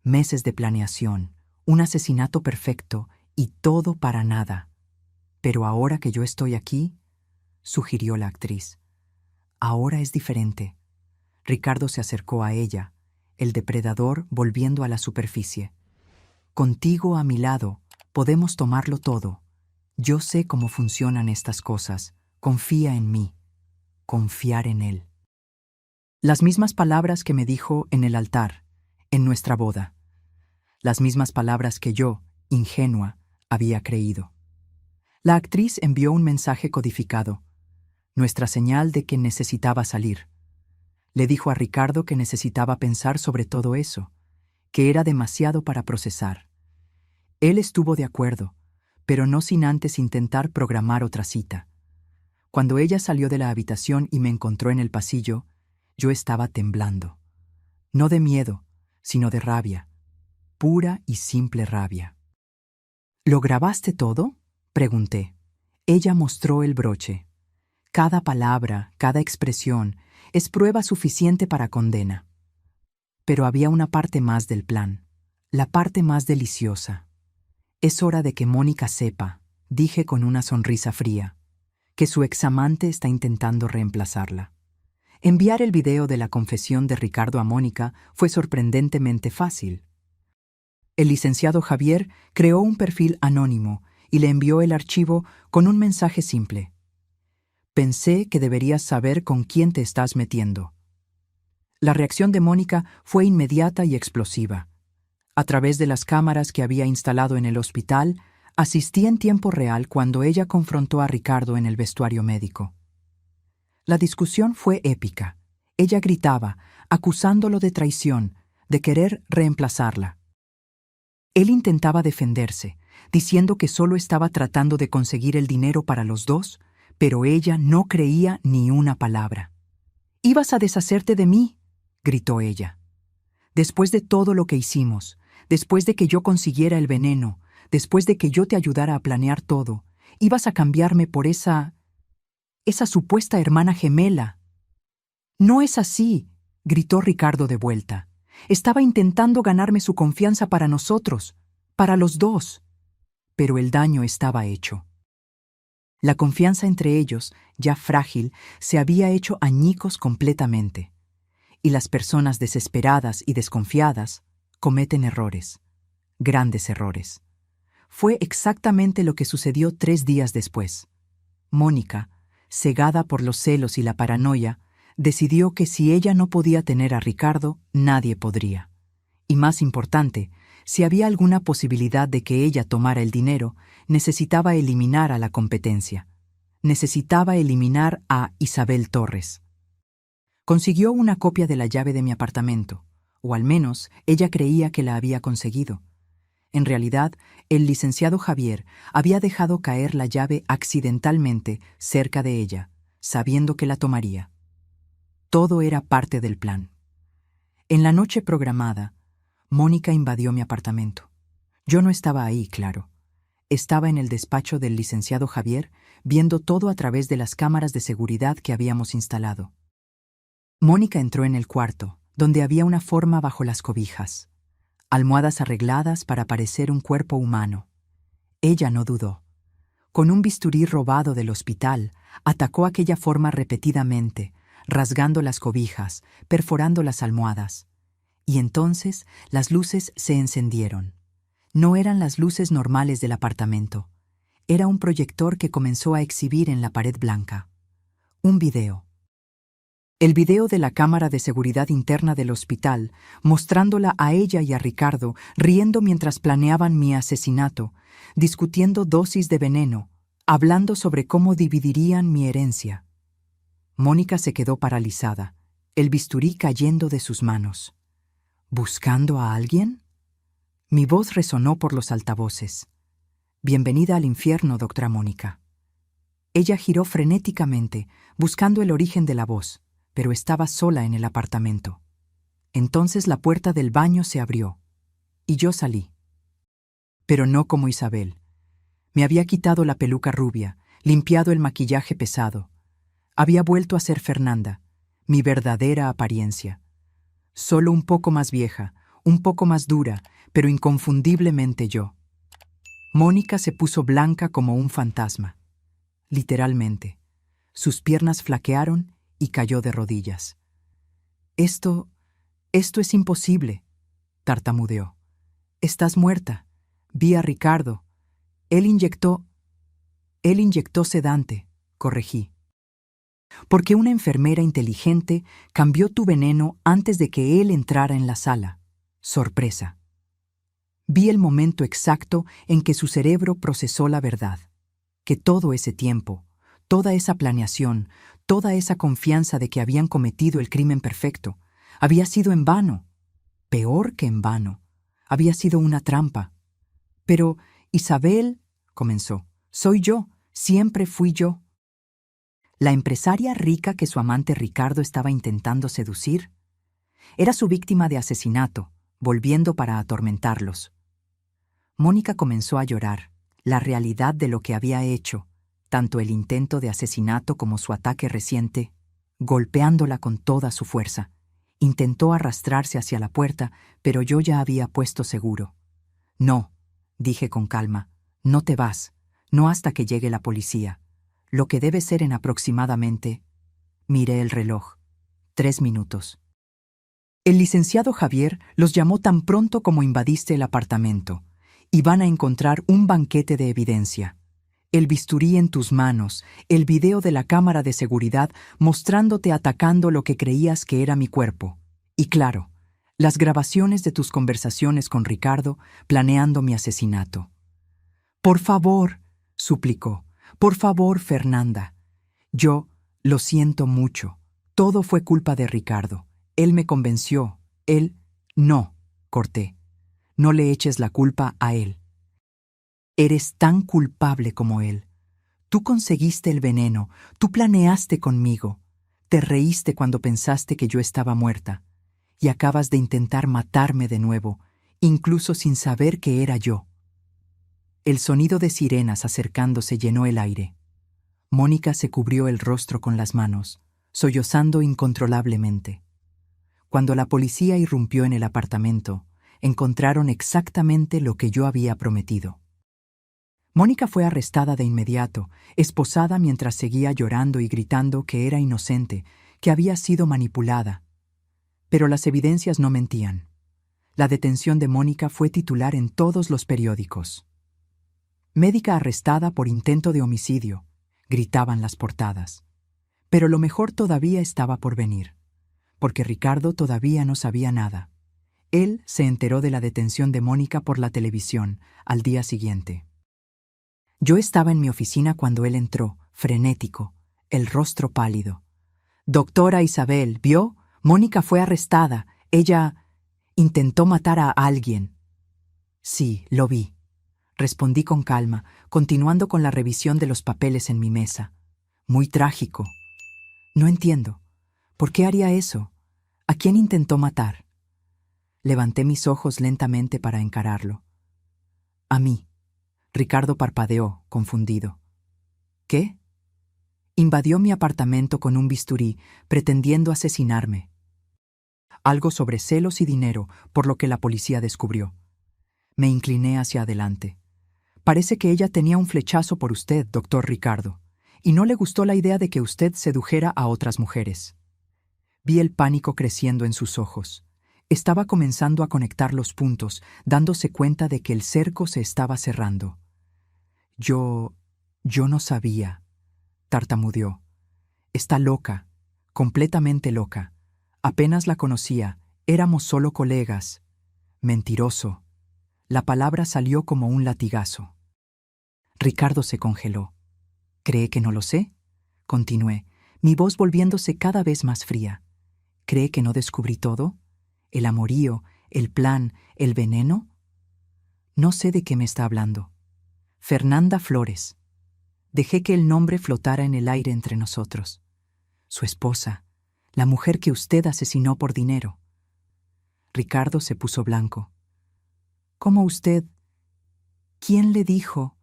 Meses de planeación, un asesinato perfecto y todo para nada. Pero ahora que yo estoy aquí, sugirió la actriz. Ahora es diferente. Ricardo se acercó a ella, el depredador volviendo a la superficie. Contigo a mi lado, podemos tomarlo todo. Yo sé cómo funcionan estas cosas. Confía en mí. Confiar en él. Las mismas palabras que me dijo en el altar, en nuestra boda. Las mismas palabras que yo, ingenua, había creído. La actriz envió un mensaje codificado, nuestra señal de que necesitaba salir. Le dijo a Ricardo que necesitaba pensar sobre todo eso, que era demasiado para procesar. Él estuvo de acuerdo, pero no sin antes intentar programar otra cita. Cuando ella salió de la habitación y me encontró en el pasillo, yo estaba temblando. No de miedo, sino de rabia. Pura y simple rabia. ¿Lo grabaste todo?, pregunté. Ella mostró el broche. Cada palabra, cada expresión, es prueba suficiente para condena. Pero había una parte más del plan, la parte más deliciosa. Es hora de que Mónica sepa, dije con una sonrisa fría, que su examante está intentando reemplazarla. Enviar el video de la confesión de Ricardo a Mónica fue sorprendentemente fácil. El licenciado Javier creó un perfil anónimo y le envió el archivo con un mensaje simple. Pensé que deberías saber con quién te estás metiendo. La reacción de Mónica fue inmediata y explosiva. A través de las cámaras que había instalado en el hospital, asistí en tiempo real cuando ella confrontó a Ricardo en el vestuario médico. La discusión fue épica. Ella gritaba, acusándolo de traición, de querer reemplazarla. Él intentaba defenderse, diciendo que solo estaba tratando de conseguir el dinero para los dos, pero ella no creía ni una palabra. «¿Ibas a deshacerte de mí?», gritó ella. «Después de todo lo que hicimos, después de que yo consiguiera el veneno, después de que yo te ayudara a planear todo, ibas a cambiarme por esa supuesta hermana gemela». «No es así», gritó Ricardo de vuelta. «Estaba intentando ganarme su confianza para nosotros, para los dos». Pero el daño estaba hecho. La confianza entre ellos, ya frágil, se había hecho añicos completamente. y las personas desesperadas y desconfiadas cometen errores, grandes errores. Fue exactamente lo que sucedió 3 días después. Mónica, cegada por los celos y la paranoia, decidió que si ella no podía tener a Ricardo, nadie podría. Y más importante, si había alguna posibilidad de que ella tomara el dinero, necesitaba eliminar a la competencia. Necesitaba eliminar a Isabel Torres. Consiguió una copia de la llave de mi apartamento, o al menos ella creía que la había conseguido. En realidad, el licenciado Javier había dejado caer la llave accidentalmente cerca de ella, sabiendo que la tomaría. Todo era parte del plan. En la noche programada, Mónica invadió mi apartamento. Yo no estaba ahí, claro. Estaba en el despacho del licenciado Javier, viendo todo a través de las cámaras de seguridad que habíamos instalado. Mónica entró en el cuarto, donde había una forma bajo las cobijas. Almohadas arregladas para parecer un cuerpo humano. Ella no dudó. Con un bisturí robado del hospital, atacó aquella forma repetidamente, rasgando las cobijas, perforando las almohadas. Y entonces las luces se encendieron. No eran las luces normales del apartamento. Era un proyector que comenzó a exhibir en la pared blanca. Un video. El video de la cámara de seguridad interna del hospital, mostrándola a ella y a Ricardo riendo mientras planeaban mi asesinato, discutiendo dosis de veneno, hablando sobre cómo dividirían mi herencia. Mónica se quedó paralizada, el bisturí cayendo de sus manos. ¿Buscando a alguien? Mi voz resonó por los altavoces. Bienvenida al infierno, doctora Mónica. Ella giró frenéticamente, buscando el origen de la voz, pero estaba sola en el apartamento. Entonces la puerta del baño se abrió, y yo salí. Pero no como Isabel. Me había quitado la peluca rubia, limpiado el maquillaje pesado. Había vuelto a ser Fernanda, mi verdadera apariencia. Solo un poco más vieja, un poco más dura, pero inconfundiblemente yo. Mónica se puso blanca como un fantasma. Literalmente. Sus piernas flaquearon y cayó de rodillas. Esto es imposible, tartamudeó. Estás muerta. Vi a Ricardo. Él inyectó sedante, corregí. Porque una enfermera inteligente cambió tu veneno antes de que él entrara en la sala. Sorpresa. Vi el momento exacto en que su cerebro procesó la verdad. Que todo ese tiempo, toda esa planeación, toda esa confianza de que habían cometido el crimen perfecto, había sido en vano. Peor que en vano. Había sido una trampa. Pero, Isabel, comenzó, soy yo, siempre fui yo. ¿La empresaria rica que su amante Ricardo estaba intentando seducir? Era su víctima de asesinato, volviendo para atormentarlos. Mónica comenzó a llorar, la realidad de lo que había hecho, tanto el intento de asesinato como su ataque reciente, golpeándola con toda su fuerza. Intentó arrastrarse hacia la puerta, pero yo ya había puesto seguro. No, dije con calma, no te vas, no hasta que llegue la policía. Lo que debe ser en aproximadamente... Miré el reloj. 3 minutos. El licenciado Javier los llamó tan pronto como invadiste el apartamento, y van a encontrar un banquete de evidencia. El bisturí en tus manos, el video de la cámara de seguridad mostrándote atacando lo que creías que era mi cuerpo. Y claro, las grabaciones de tus conversaciones con Ricardo planeando mi asesinato. Por favor, suplicó. Por favor, Fernanda. Yo lo siento mucho. Todo fue culpa de Ricardo. Él me convenció. Él... No, corté. No le eches la culpa a él. Eres tan culpable como él. Tú conseguiste el veneno, tú planeaste conmigo. Te reíste cuando pensaste que yo estaba muerta. Y acabas de intentar matarme de nuevo, incluso sin saber que era yo. El sonido de sirenas acercándose llenó el aire. Mónica se cubrió el rostro con las manos, sollozando incontrolablemente. Cuando la policía irrumpió en el apartamento, encontraron exactamente lo que yo había prometido. Mónica fue arrestada de inmediato, esposada mientras seguía llorando y gritando que era inocente, que había sido manipulada. Pero las evidencias no mentían. La detención de Mónica fue titular en todos los periódicos. Médica arrestada por intento de homicidio, gritaban las portadas. Pero lo mejor todavía estaba por venir, porque Ricardo todavía no sabía nada. Él se enteró de la detención de Mónica por la televisión al día siguiente. Yo estaba en mi oficina cuando él entró, frenético, el rostro pálido. «Doctora Isabel, ¿vio? Mónica fue arrestada. Ella intentó matar a alguien». «Sí, lo vi», respondí con calma, continuando con la revisión de los papeles en mi mesa. «Muy trágico. No entiendo. ¿Por qué haría eso? ¿A quién intentó matar?» Levanté mis ojos lentamente para encararlo. «A mí». Ricardo parpadeó, confundido. «¿Qué?» «Invadió mi apartamento con un bisturí, pretendiendo asesinarme». Algo sobre celos y dinero, por lo que la policía descubrió. Me incliné hacia adelante. «Parece que ella tenía un flechazo por usted, doctor Ricardo, y no le gustó la idea de que usted sedujera a otras mujeres». Vi el pánico creciendo en sus ojos. Estaba comenzando a conectar los puntos, dándose cuenta de que el cerco se estaba cerrando. Yo no sabía», tartamudeó. «Está loca, completamente loca. Apenas la conocía, éramos solo colegas». «Mentiroso». La palabra salió como un latigazo. Ricardo se congeló. «¿Cree que no lo sé?», continué, mi voz volviéndose cada vez más fría. «¿Cree que no descubrí todo? ¿El amorío, el plan, el veneno?» «No sé de qué me está hablando». «Fernanda Flores». Dejé que el nombre flotara en el aire entre nosotros. «Su esposa, la mujer que usted asesinó por dinero». Ricardo se puso blanco. «¿Cómo usted? ¿Quién le dijo?»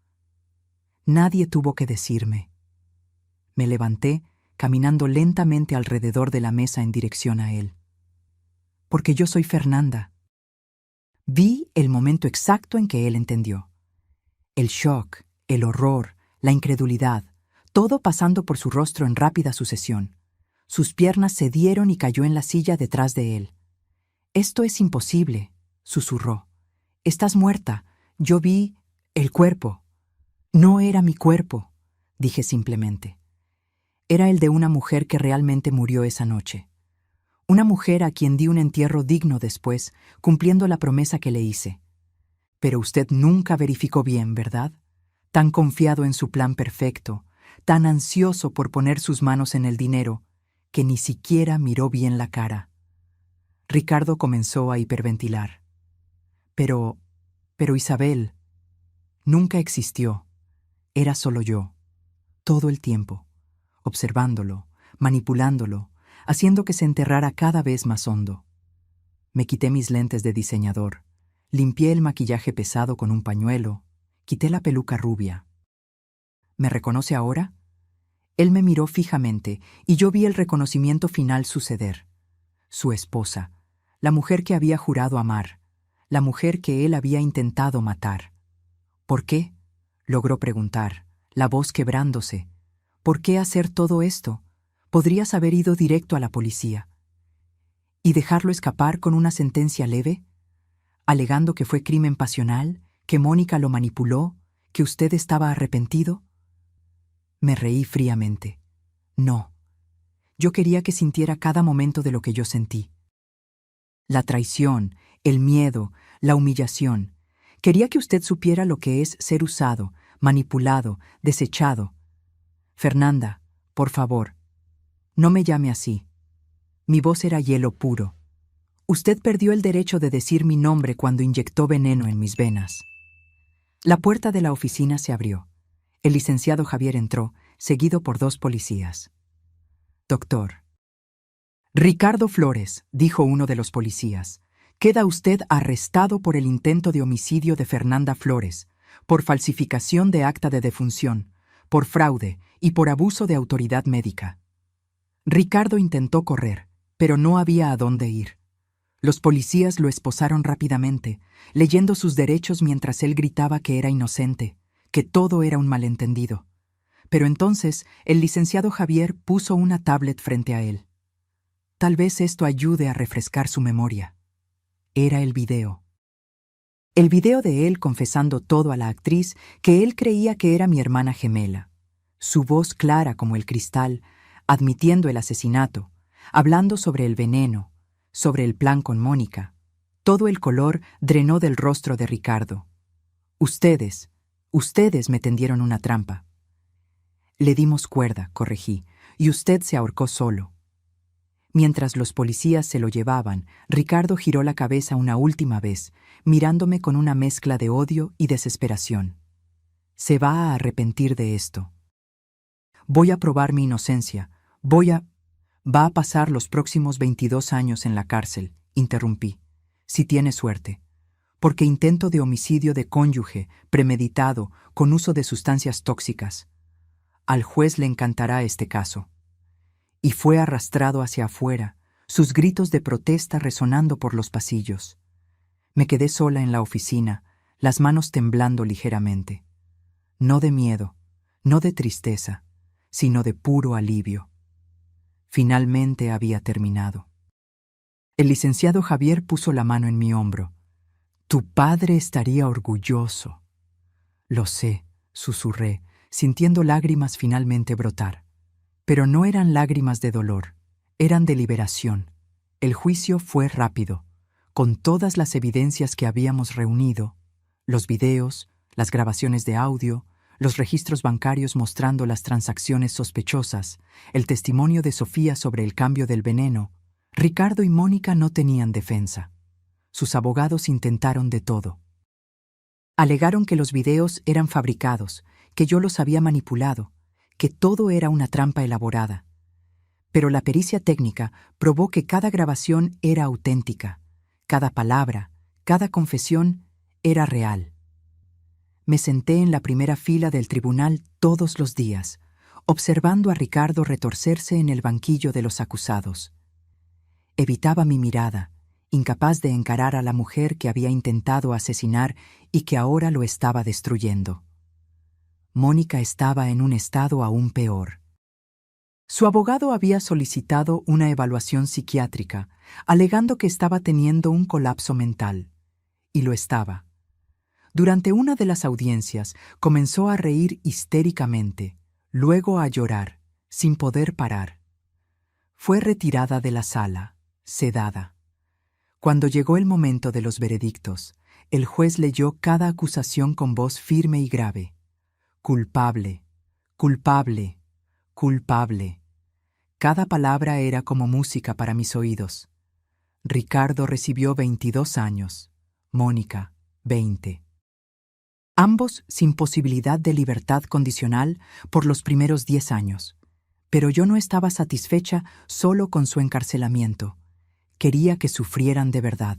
«Nadie tuvo que decirme». Me levanté, caminando lentamente alrededor de la mesa en dirección a él. «Porque yo soy Fernanda». Vi el momento exacto en que él entendió. El shock, el horror, la incredulidad, todo pasando por su rostro en rápida sucesión. Sus piernas cedieron y cayó en la silla detrás de él. «Esto es imposible», susurró. «Estás muerta. Yo vi el cuerpo». «No era mi cuerpo», dije simplemente. Era el de una mujer que realmente murió esa noche. Una mujer a quien di un entierro digno después, cumpliendo la promesa que le hice. Pero usted nunca verificó bien, ¿verdad? Tan confiado en su plan perfecto, tan ansioso por poner sus manos en el dinero, que ni siquiera miró bien la cara. Ricardo comenzó a hiperventilar. Pero Isabel, nunca existió. Era solo yo, todo el tiempo, observándolo, manipulándolo, haciendo que se enterrara cada vez más hondo. Me quité mis lentes de diseñador, limpié el maquillaje pesado con un pañuelo, quité la peluca rubia. ¿Me reconoce ahora? Él me miró fijamente y yo vi el reconocimiento final suceder. Su esposa, la mujer que había jurado amar, la mujer que él había intentado matar. ¿Por qué?, logró preguntar, la voz quebrándose. ¿Por qué hacer todo esto? Podrías haber ido directo a la policía. ¿Y dejarlo escapar con una sentencia leve? Alegando que fue crimen pasional, que Mónica lo manipuló, que usted estaba arrepentido. Me reí fríamente. No. Yo quería que sintiera cada momento de lo que yo sentí. La traición, el miedo, la humillación. Quería que usted supiera lo que es ser usado, manipulado, desechado. Fernanda, por favor, no me llame así. Mi voz era hielo puro. Usted perdió el derecho de decir mi nombre cuando inyectó veneno en mis venas. La puerta de la oficina se abrió. El licenciado Javier entró, seguido por 2 policías. «Doctor». «Ricardo Flores», dijo uno de los policías, «queda usted arrestado por el intento de homicidio de Fernanda Flores, por falsificación de acta de defunción, por fraude y por abuso de autoridad médica». Ricardo intentó correr, pero no había a dónde ir. Los policías lo esposaron rápidamente, leyendo sus derechos mientras él gritaba que era inocente, que todo era un malentendido. Pero entonces el licenciado Javier puso una tablet frente a él. Tal vez esto ayude a refrescar su memoria. Era el video. El video de él confesando todo a la actriz que él creía que era mi hermana gemela. Su voz clara como el cristal, admitiendo el asesinato, hablando sobre el veneno, sobre el plan con Mónica. Todo el color drenó del rostro de Ricardo. Ustedes me tendieron una trampa. Le dimos cuerda, corregí, y usted se ahorcó solo. Mientras los policías se lo llevaban, Ricardo giró la cabeza una última vez, mirándome con una mezcla de odio y desesperación. Se va a arrepentir de esto. Voy a probar mi inocencia. Va a pasar los próximos 22 años en la cárcel, interrumpí, si tiene suerte. Porque intento de homicidio de cónyuge, premeditado, con uso de sustancias tóxicas. Al juez le encantará este caso. Y fue arrastrado hacia afuera, sus gritos de protesta resonando por los pasillos. Me quedé sola en la oficina, las manos temblando ligeramente. No de miedo, no de tristeza, sino de puro alivio. Finalmente había terminado. El licenciado Javier puso la mano en mi hombro. Tu padre estaría orgulloso. Lo sé, susurré, sintiendo lágrimas finalmente brotar. Pero no eran lágrimas de dolor, eran de liberación. El juicio fue rápido, con todas las evidencias que habíamos reunido, los videos, las grabaciones de audio, los registros bancarios mostrando las transacciones sospechosas, el testimonio de Sofía sobre el cambio del veneno. Ricardo y Mónica no tenían defensa. Sus abogados intentaron de todo. Alegaron que los videos eran fabricados, que yo los había manipulado, que todo era una trampa elaborada. Pero la pericia técnica probó que cada grabación era auténtica, cada palabra, cada confesión era real. Me senté en la primera fila del tribunal todos los días, observando a Ricardo retorcerse en el banquillo de los acusados. Evitaba mi mirada, incapaz de encarar a la mujer que había intentado asesinar y que ahora lo estaba destruyendo. Mónica estaba en un estado aún peor. Su abogado había solicitado una evaluación psiquiátrica, alegando que estaba teniendo un colapso mental. Y lo estaba. Durante una de las audiencias comenzó a reír histéricamente, luego a llorar, sin poder parar. Fue retirada de la sala, sedada. Cuando llegó el momento de los veredictos, el juez leyó cada acusación con voz firme y grave. Culpable, culpable, culpable. Cada palabra era como música para mis oídos. Ricardo recibió 22 años, Mónica, 20. Ambos sin posibilidad de libertad condicional por los primeros 10 años. Pero yo no estaba satisfecha solo con su encarcelamiento. Quería que sufrieran de verdad.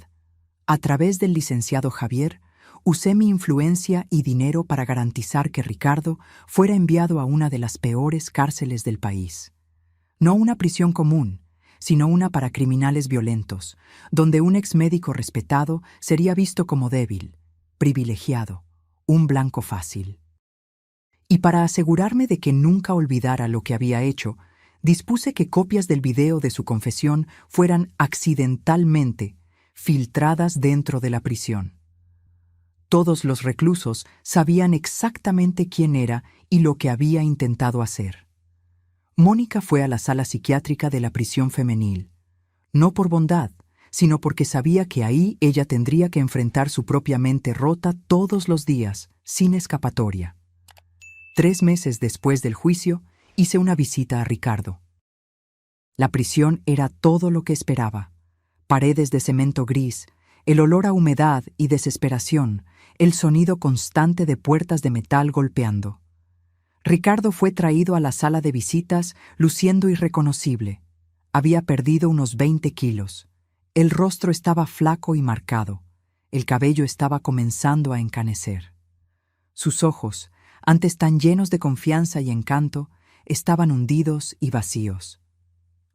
A través del licenciado Javier, usé mi influencia y dinero para garantizar que Ricardo fuera enviado a una de las peores cárceles del país. No una prisión común, sino una para criminales violentos, donde un exmédico respetado sería visto como débil, privilegiado, un blanco fácil. Y para asegurarme de que nunca olvidara lo que había hecho, dispuse que copias del video de su confesión fueran accidentalmente filtradas dentro de la prisión. Todos los reclusos sabían exactamente quién era y lo que había intentado hacer. Mónica fue a la sala psiquiátrica de la prisión femenil, no por bondad, sino porque sabía que ahí ella tendría que enfrentar su propia mente rota todos los días, sin escapatoria. 3 meses después del juicio, hice una visita a Ricardo. La prisión era todo lo que esperaba. Paredes de cemento gris, el olor a humedad y desesperación, el sonido constante de puertas de metal golpeando. Ricardo fue traído a la sala de visitas luciendo irreconocible. Había perdido unos 20 kilos. El rostro estaba flaco y marcado. El cabello estaba comenzando a encanecer. Sus ojos, antes tan llenos de confianza y encanto, estaban hundidos y vacíos.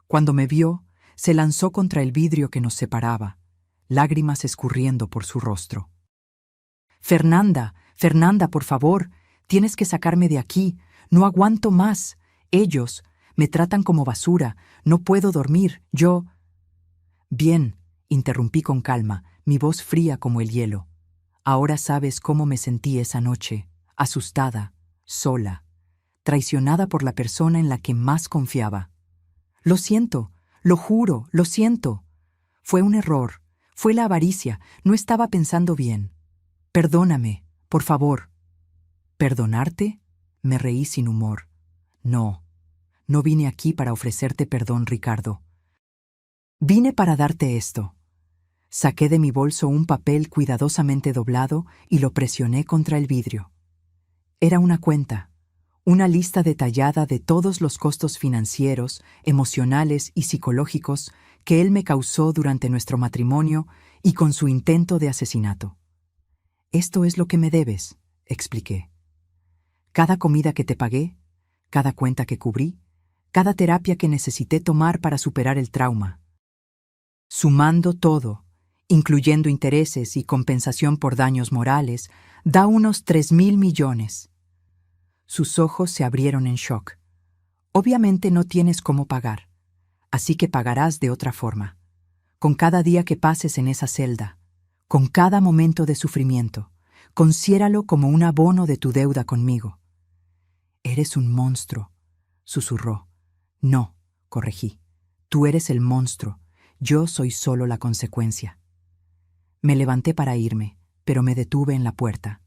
Cuando me vio, se lanzó contra el vidrio que nos separaba, lágrimas escurriendo por su rostro. Fernanda, por favor, tienes que sacarme de aquí, no aguanto más. Ellos me tratan como basura, no puedo dormir, yo... Bien, interrumpí con calma, mi voz fría como el hielo. Ahora sabes cómo me sentí esa noche, asustada, sola, traicionada por la persona en la que más confiaba. Lo siento, lo juro, lo siento. Fue un error, fue la avaricia, no estaba pensando bien. Perdóname, por favor. ¿Perdonarte? Me reí sin humor. No, no vine aquí para ofrecerte perdón, Ricardo. Vine para darte esto. Saqué de mi bolso un papel cuidadosamente doblado y lo presioné contra el vidrio. Era una cuenta, una lista detallada de todos los costos financieros, emocionales y psicológicos que él me causó durante nuestro matrimonio y con su intento de asesinato. Esto es lo que me debes, expliqué. Cada comida que te pagué, cada cuenta que cubrí, cada terapia que necesité tomar para superar el trauma. Sumando todo, incluyendo intereses y compensación por daños morales, da unos 3.000 millones. Sus ojos se abrieron en shock. Obviamente no tienes cómo pagar, así que pagarás de otra forma. Con cada día que pases en esa celda, con cada momento de sufrimiento, considéralo como un abono de tu deuda conmigo. Eres un monstruo, susurró. No, corregí. Tú eres el monstruo. Yo soy solo la consecuencia. Me levanté para irme, pero me detuve en la puerta.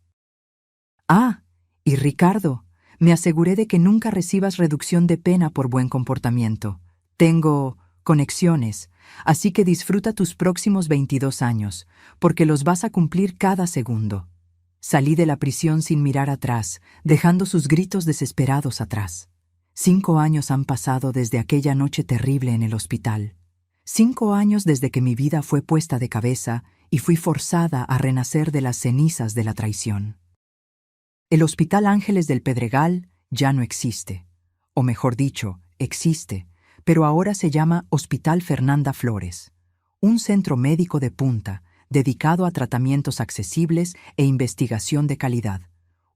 Ah, y Ricardo, me aseguré de que nunca recibas reducción de pena por buen comportamiento. Tengo conexiones, así que disfruta tus próximos 22 años, porque los vas a cumplir cada segundo. Salí de la prisión sin mirar atrás, dejando sus gritos desesperados atrás. 5 años han pasado desde aquella noche terrible en el hospital. 5 años desde que mi vida fue puesta de cabeza y fui forzada a renacer de las cenizas de la traición. El Hospital Ángeles del Pedregal ya no existe. O mejor dicho, existe, pero ahora se llama Hospital Fernanda Flores, un centro médico de punta dedicado a tratamientos accesibles e investigación de calidad.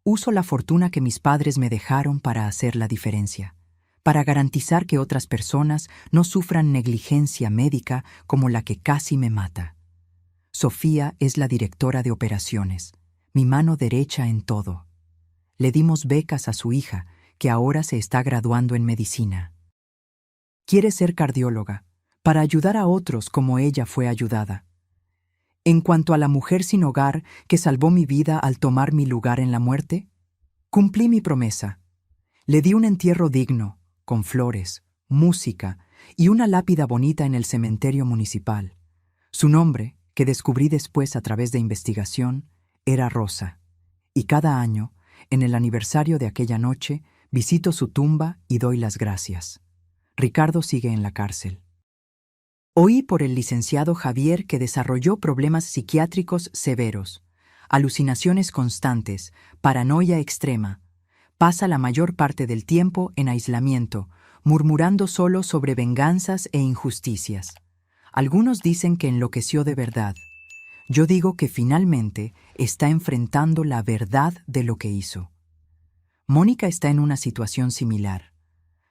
Uso la fortuna que mis padres me dejaron para hacer la diferencia, para garantizar que otras personas no sufran negligencia médica como la que casi me mata. Sofía es la directora de operaciones, mi mano derecha en todo. Le dimos becas a su hija, que ahora se está graduando en medicina. Quiere ser cardióloga, para ayudar a otros como ella fue ayudada. En cuanto a la mujer sin hogar que salvó mi vida al tomar mi lugar en la muerte, cumplí mi promesa. Le di un entierro digno, con flores, música y una lápida bonita en el cementerio municipal. Su nombre, que descubrí después a través de investigación, era Rosa. Y cada año, en el aniversario de aquella noche, visito su tumba y doy las gracias. Ricardo sigue en la cárcel. Oí por el licenciado Javier que desarrolló problemas psiquiátricos severos, alucinaciones constantes, paranoia extrema. Pasa la mayor parte del tiempo en aislamiento, murmurando solo sobre venganzas e injusticias. Algunos dicen que enloqueció de verdad. Yo digo que finalmente está enfrentando la verdad de lo que hizo. Mónica está en una situación similar.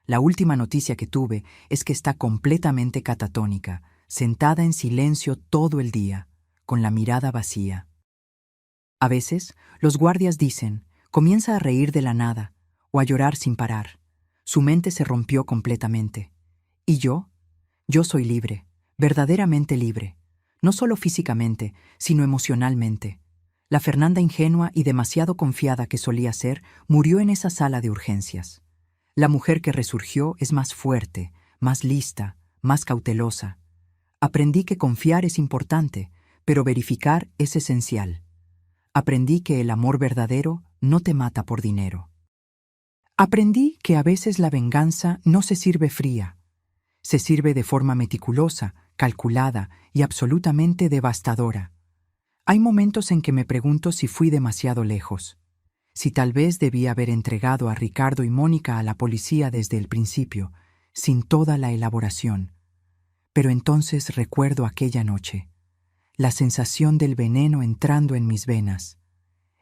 La última noticia que tuve es que está completamente catatónica, sentada en silencio todo el día, con la mirada vacía. A veces, los guardias dicen, comienza a reír de la nada, o a llorar sin parar. Su mente se rompió completamente. ¿Y yo? Yo soy libre, verdaderamente libre. No solo físicamente, sino emocionalmente. La Fernanda ingenua y demasiado confiada que solía ser murió en esa sala de urgencias. La mujer que resurgió es más fuerte, más lista, más cautelosa. Aprendí que confiar es importante, pero verificar es esencial. Aprendí que el amor verdadero no te mata por dinero. Aprendí que a veces la venganza no se sirve fría. Se sirve de forma meticulosa, calculada y absolutamente devastadora. Hay momentos en que me pregunto si fui demasiado lejos, si tal vez debía haber entregado a Ricardo y Mónica a la policía desde el principio, sin toda la elaboración. Pero entonces recuerdo aquella noche, la sensación del veneno entrando en mis venas,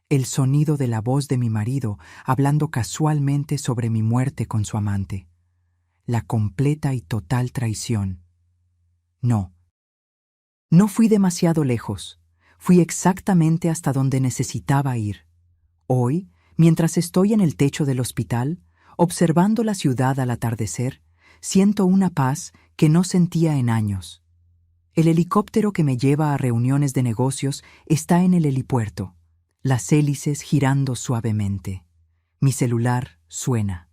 el sonido de la voz de mi marido hablando casualmente sobre mi muerte con su amante, la completa y total traición. No, No fui demasiado lejos. Fui exactamente hasta donde necesitaba ir. Hoy, mientras estoy en el techo del hospital, observando la ciudad al atardecer, siento una paz que no sentía en años. El helicóptero que me lleva a reuniones de negocios está en el helipuerto, las hélices girando suavemente. Mi celular suena.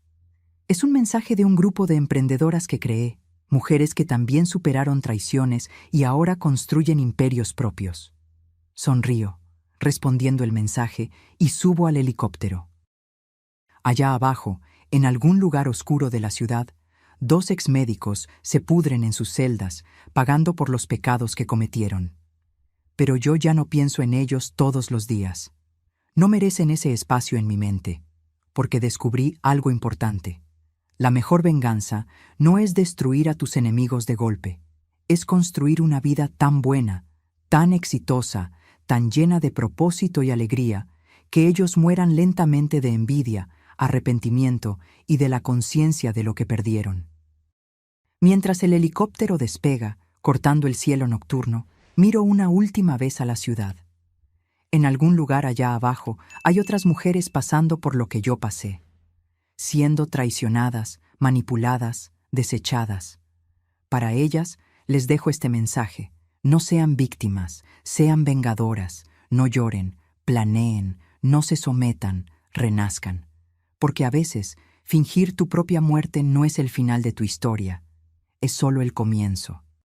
Es un mensaje de un grupo de emprendedoras que creé, mujeres que también superaron traiciones y ahora construyen imperios propios. Sonrío, respondiendo el mensaje, y subo al helicóptero. Allá abajo, en algún lugar oscuro de la ciudad, 2 exmédicos se pudren en sus celdas, pagando por los pecados que cometieron. Pero yo ya no pienso en ellos todos los días. No merecen ese espacio en mi mente, porque descubrí algo importante. La mejor venganza no es destruir a tus enemigos de golpe, es construir una vida tan buena, tan exitosa, tan llena de propósito y alegría, que ellos mueran lentamente de envidia, arrepentimiento y de la conciencia de lo que perdieron. Mientras el helicóptero despega, cortando el cielo nocturno, miro una última vez a la ciudad. En algún lugar allá abajo hay otras mujeres pasando por lo que yo pasé, siendo traicionadas, manipuladas, desechadas. Para ellas les dejo este mensaje: no sean víctimas, sean vengadoras, no lloren, planeen, no se sometan, renazcan. Porque a veces, fingir tu propia muerte no es el final de tu historia, es solo el comienzo.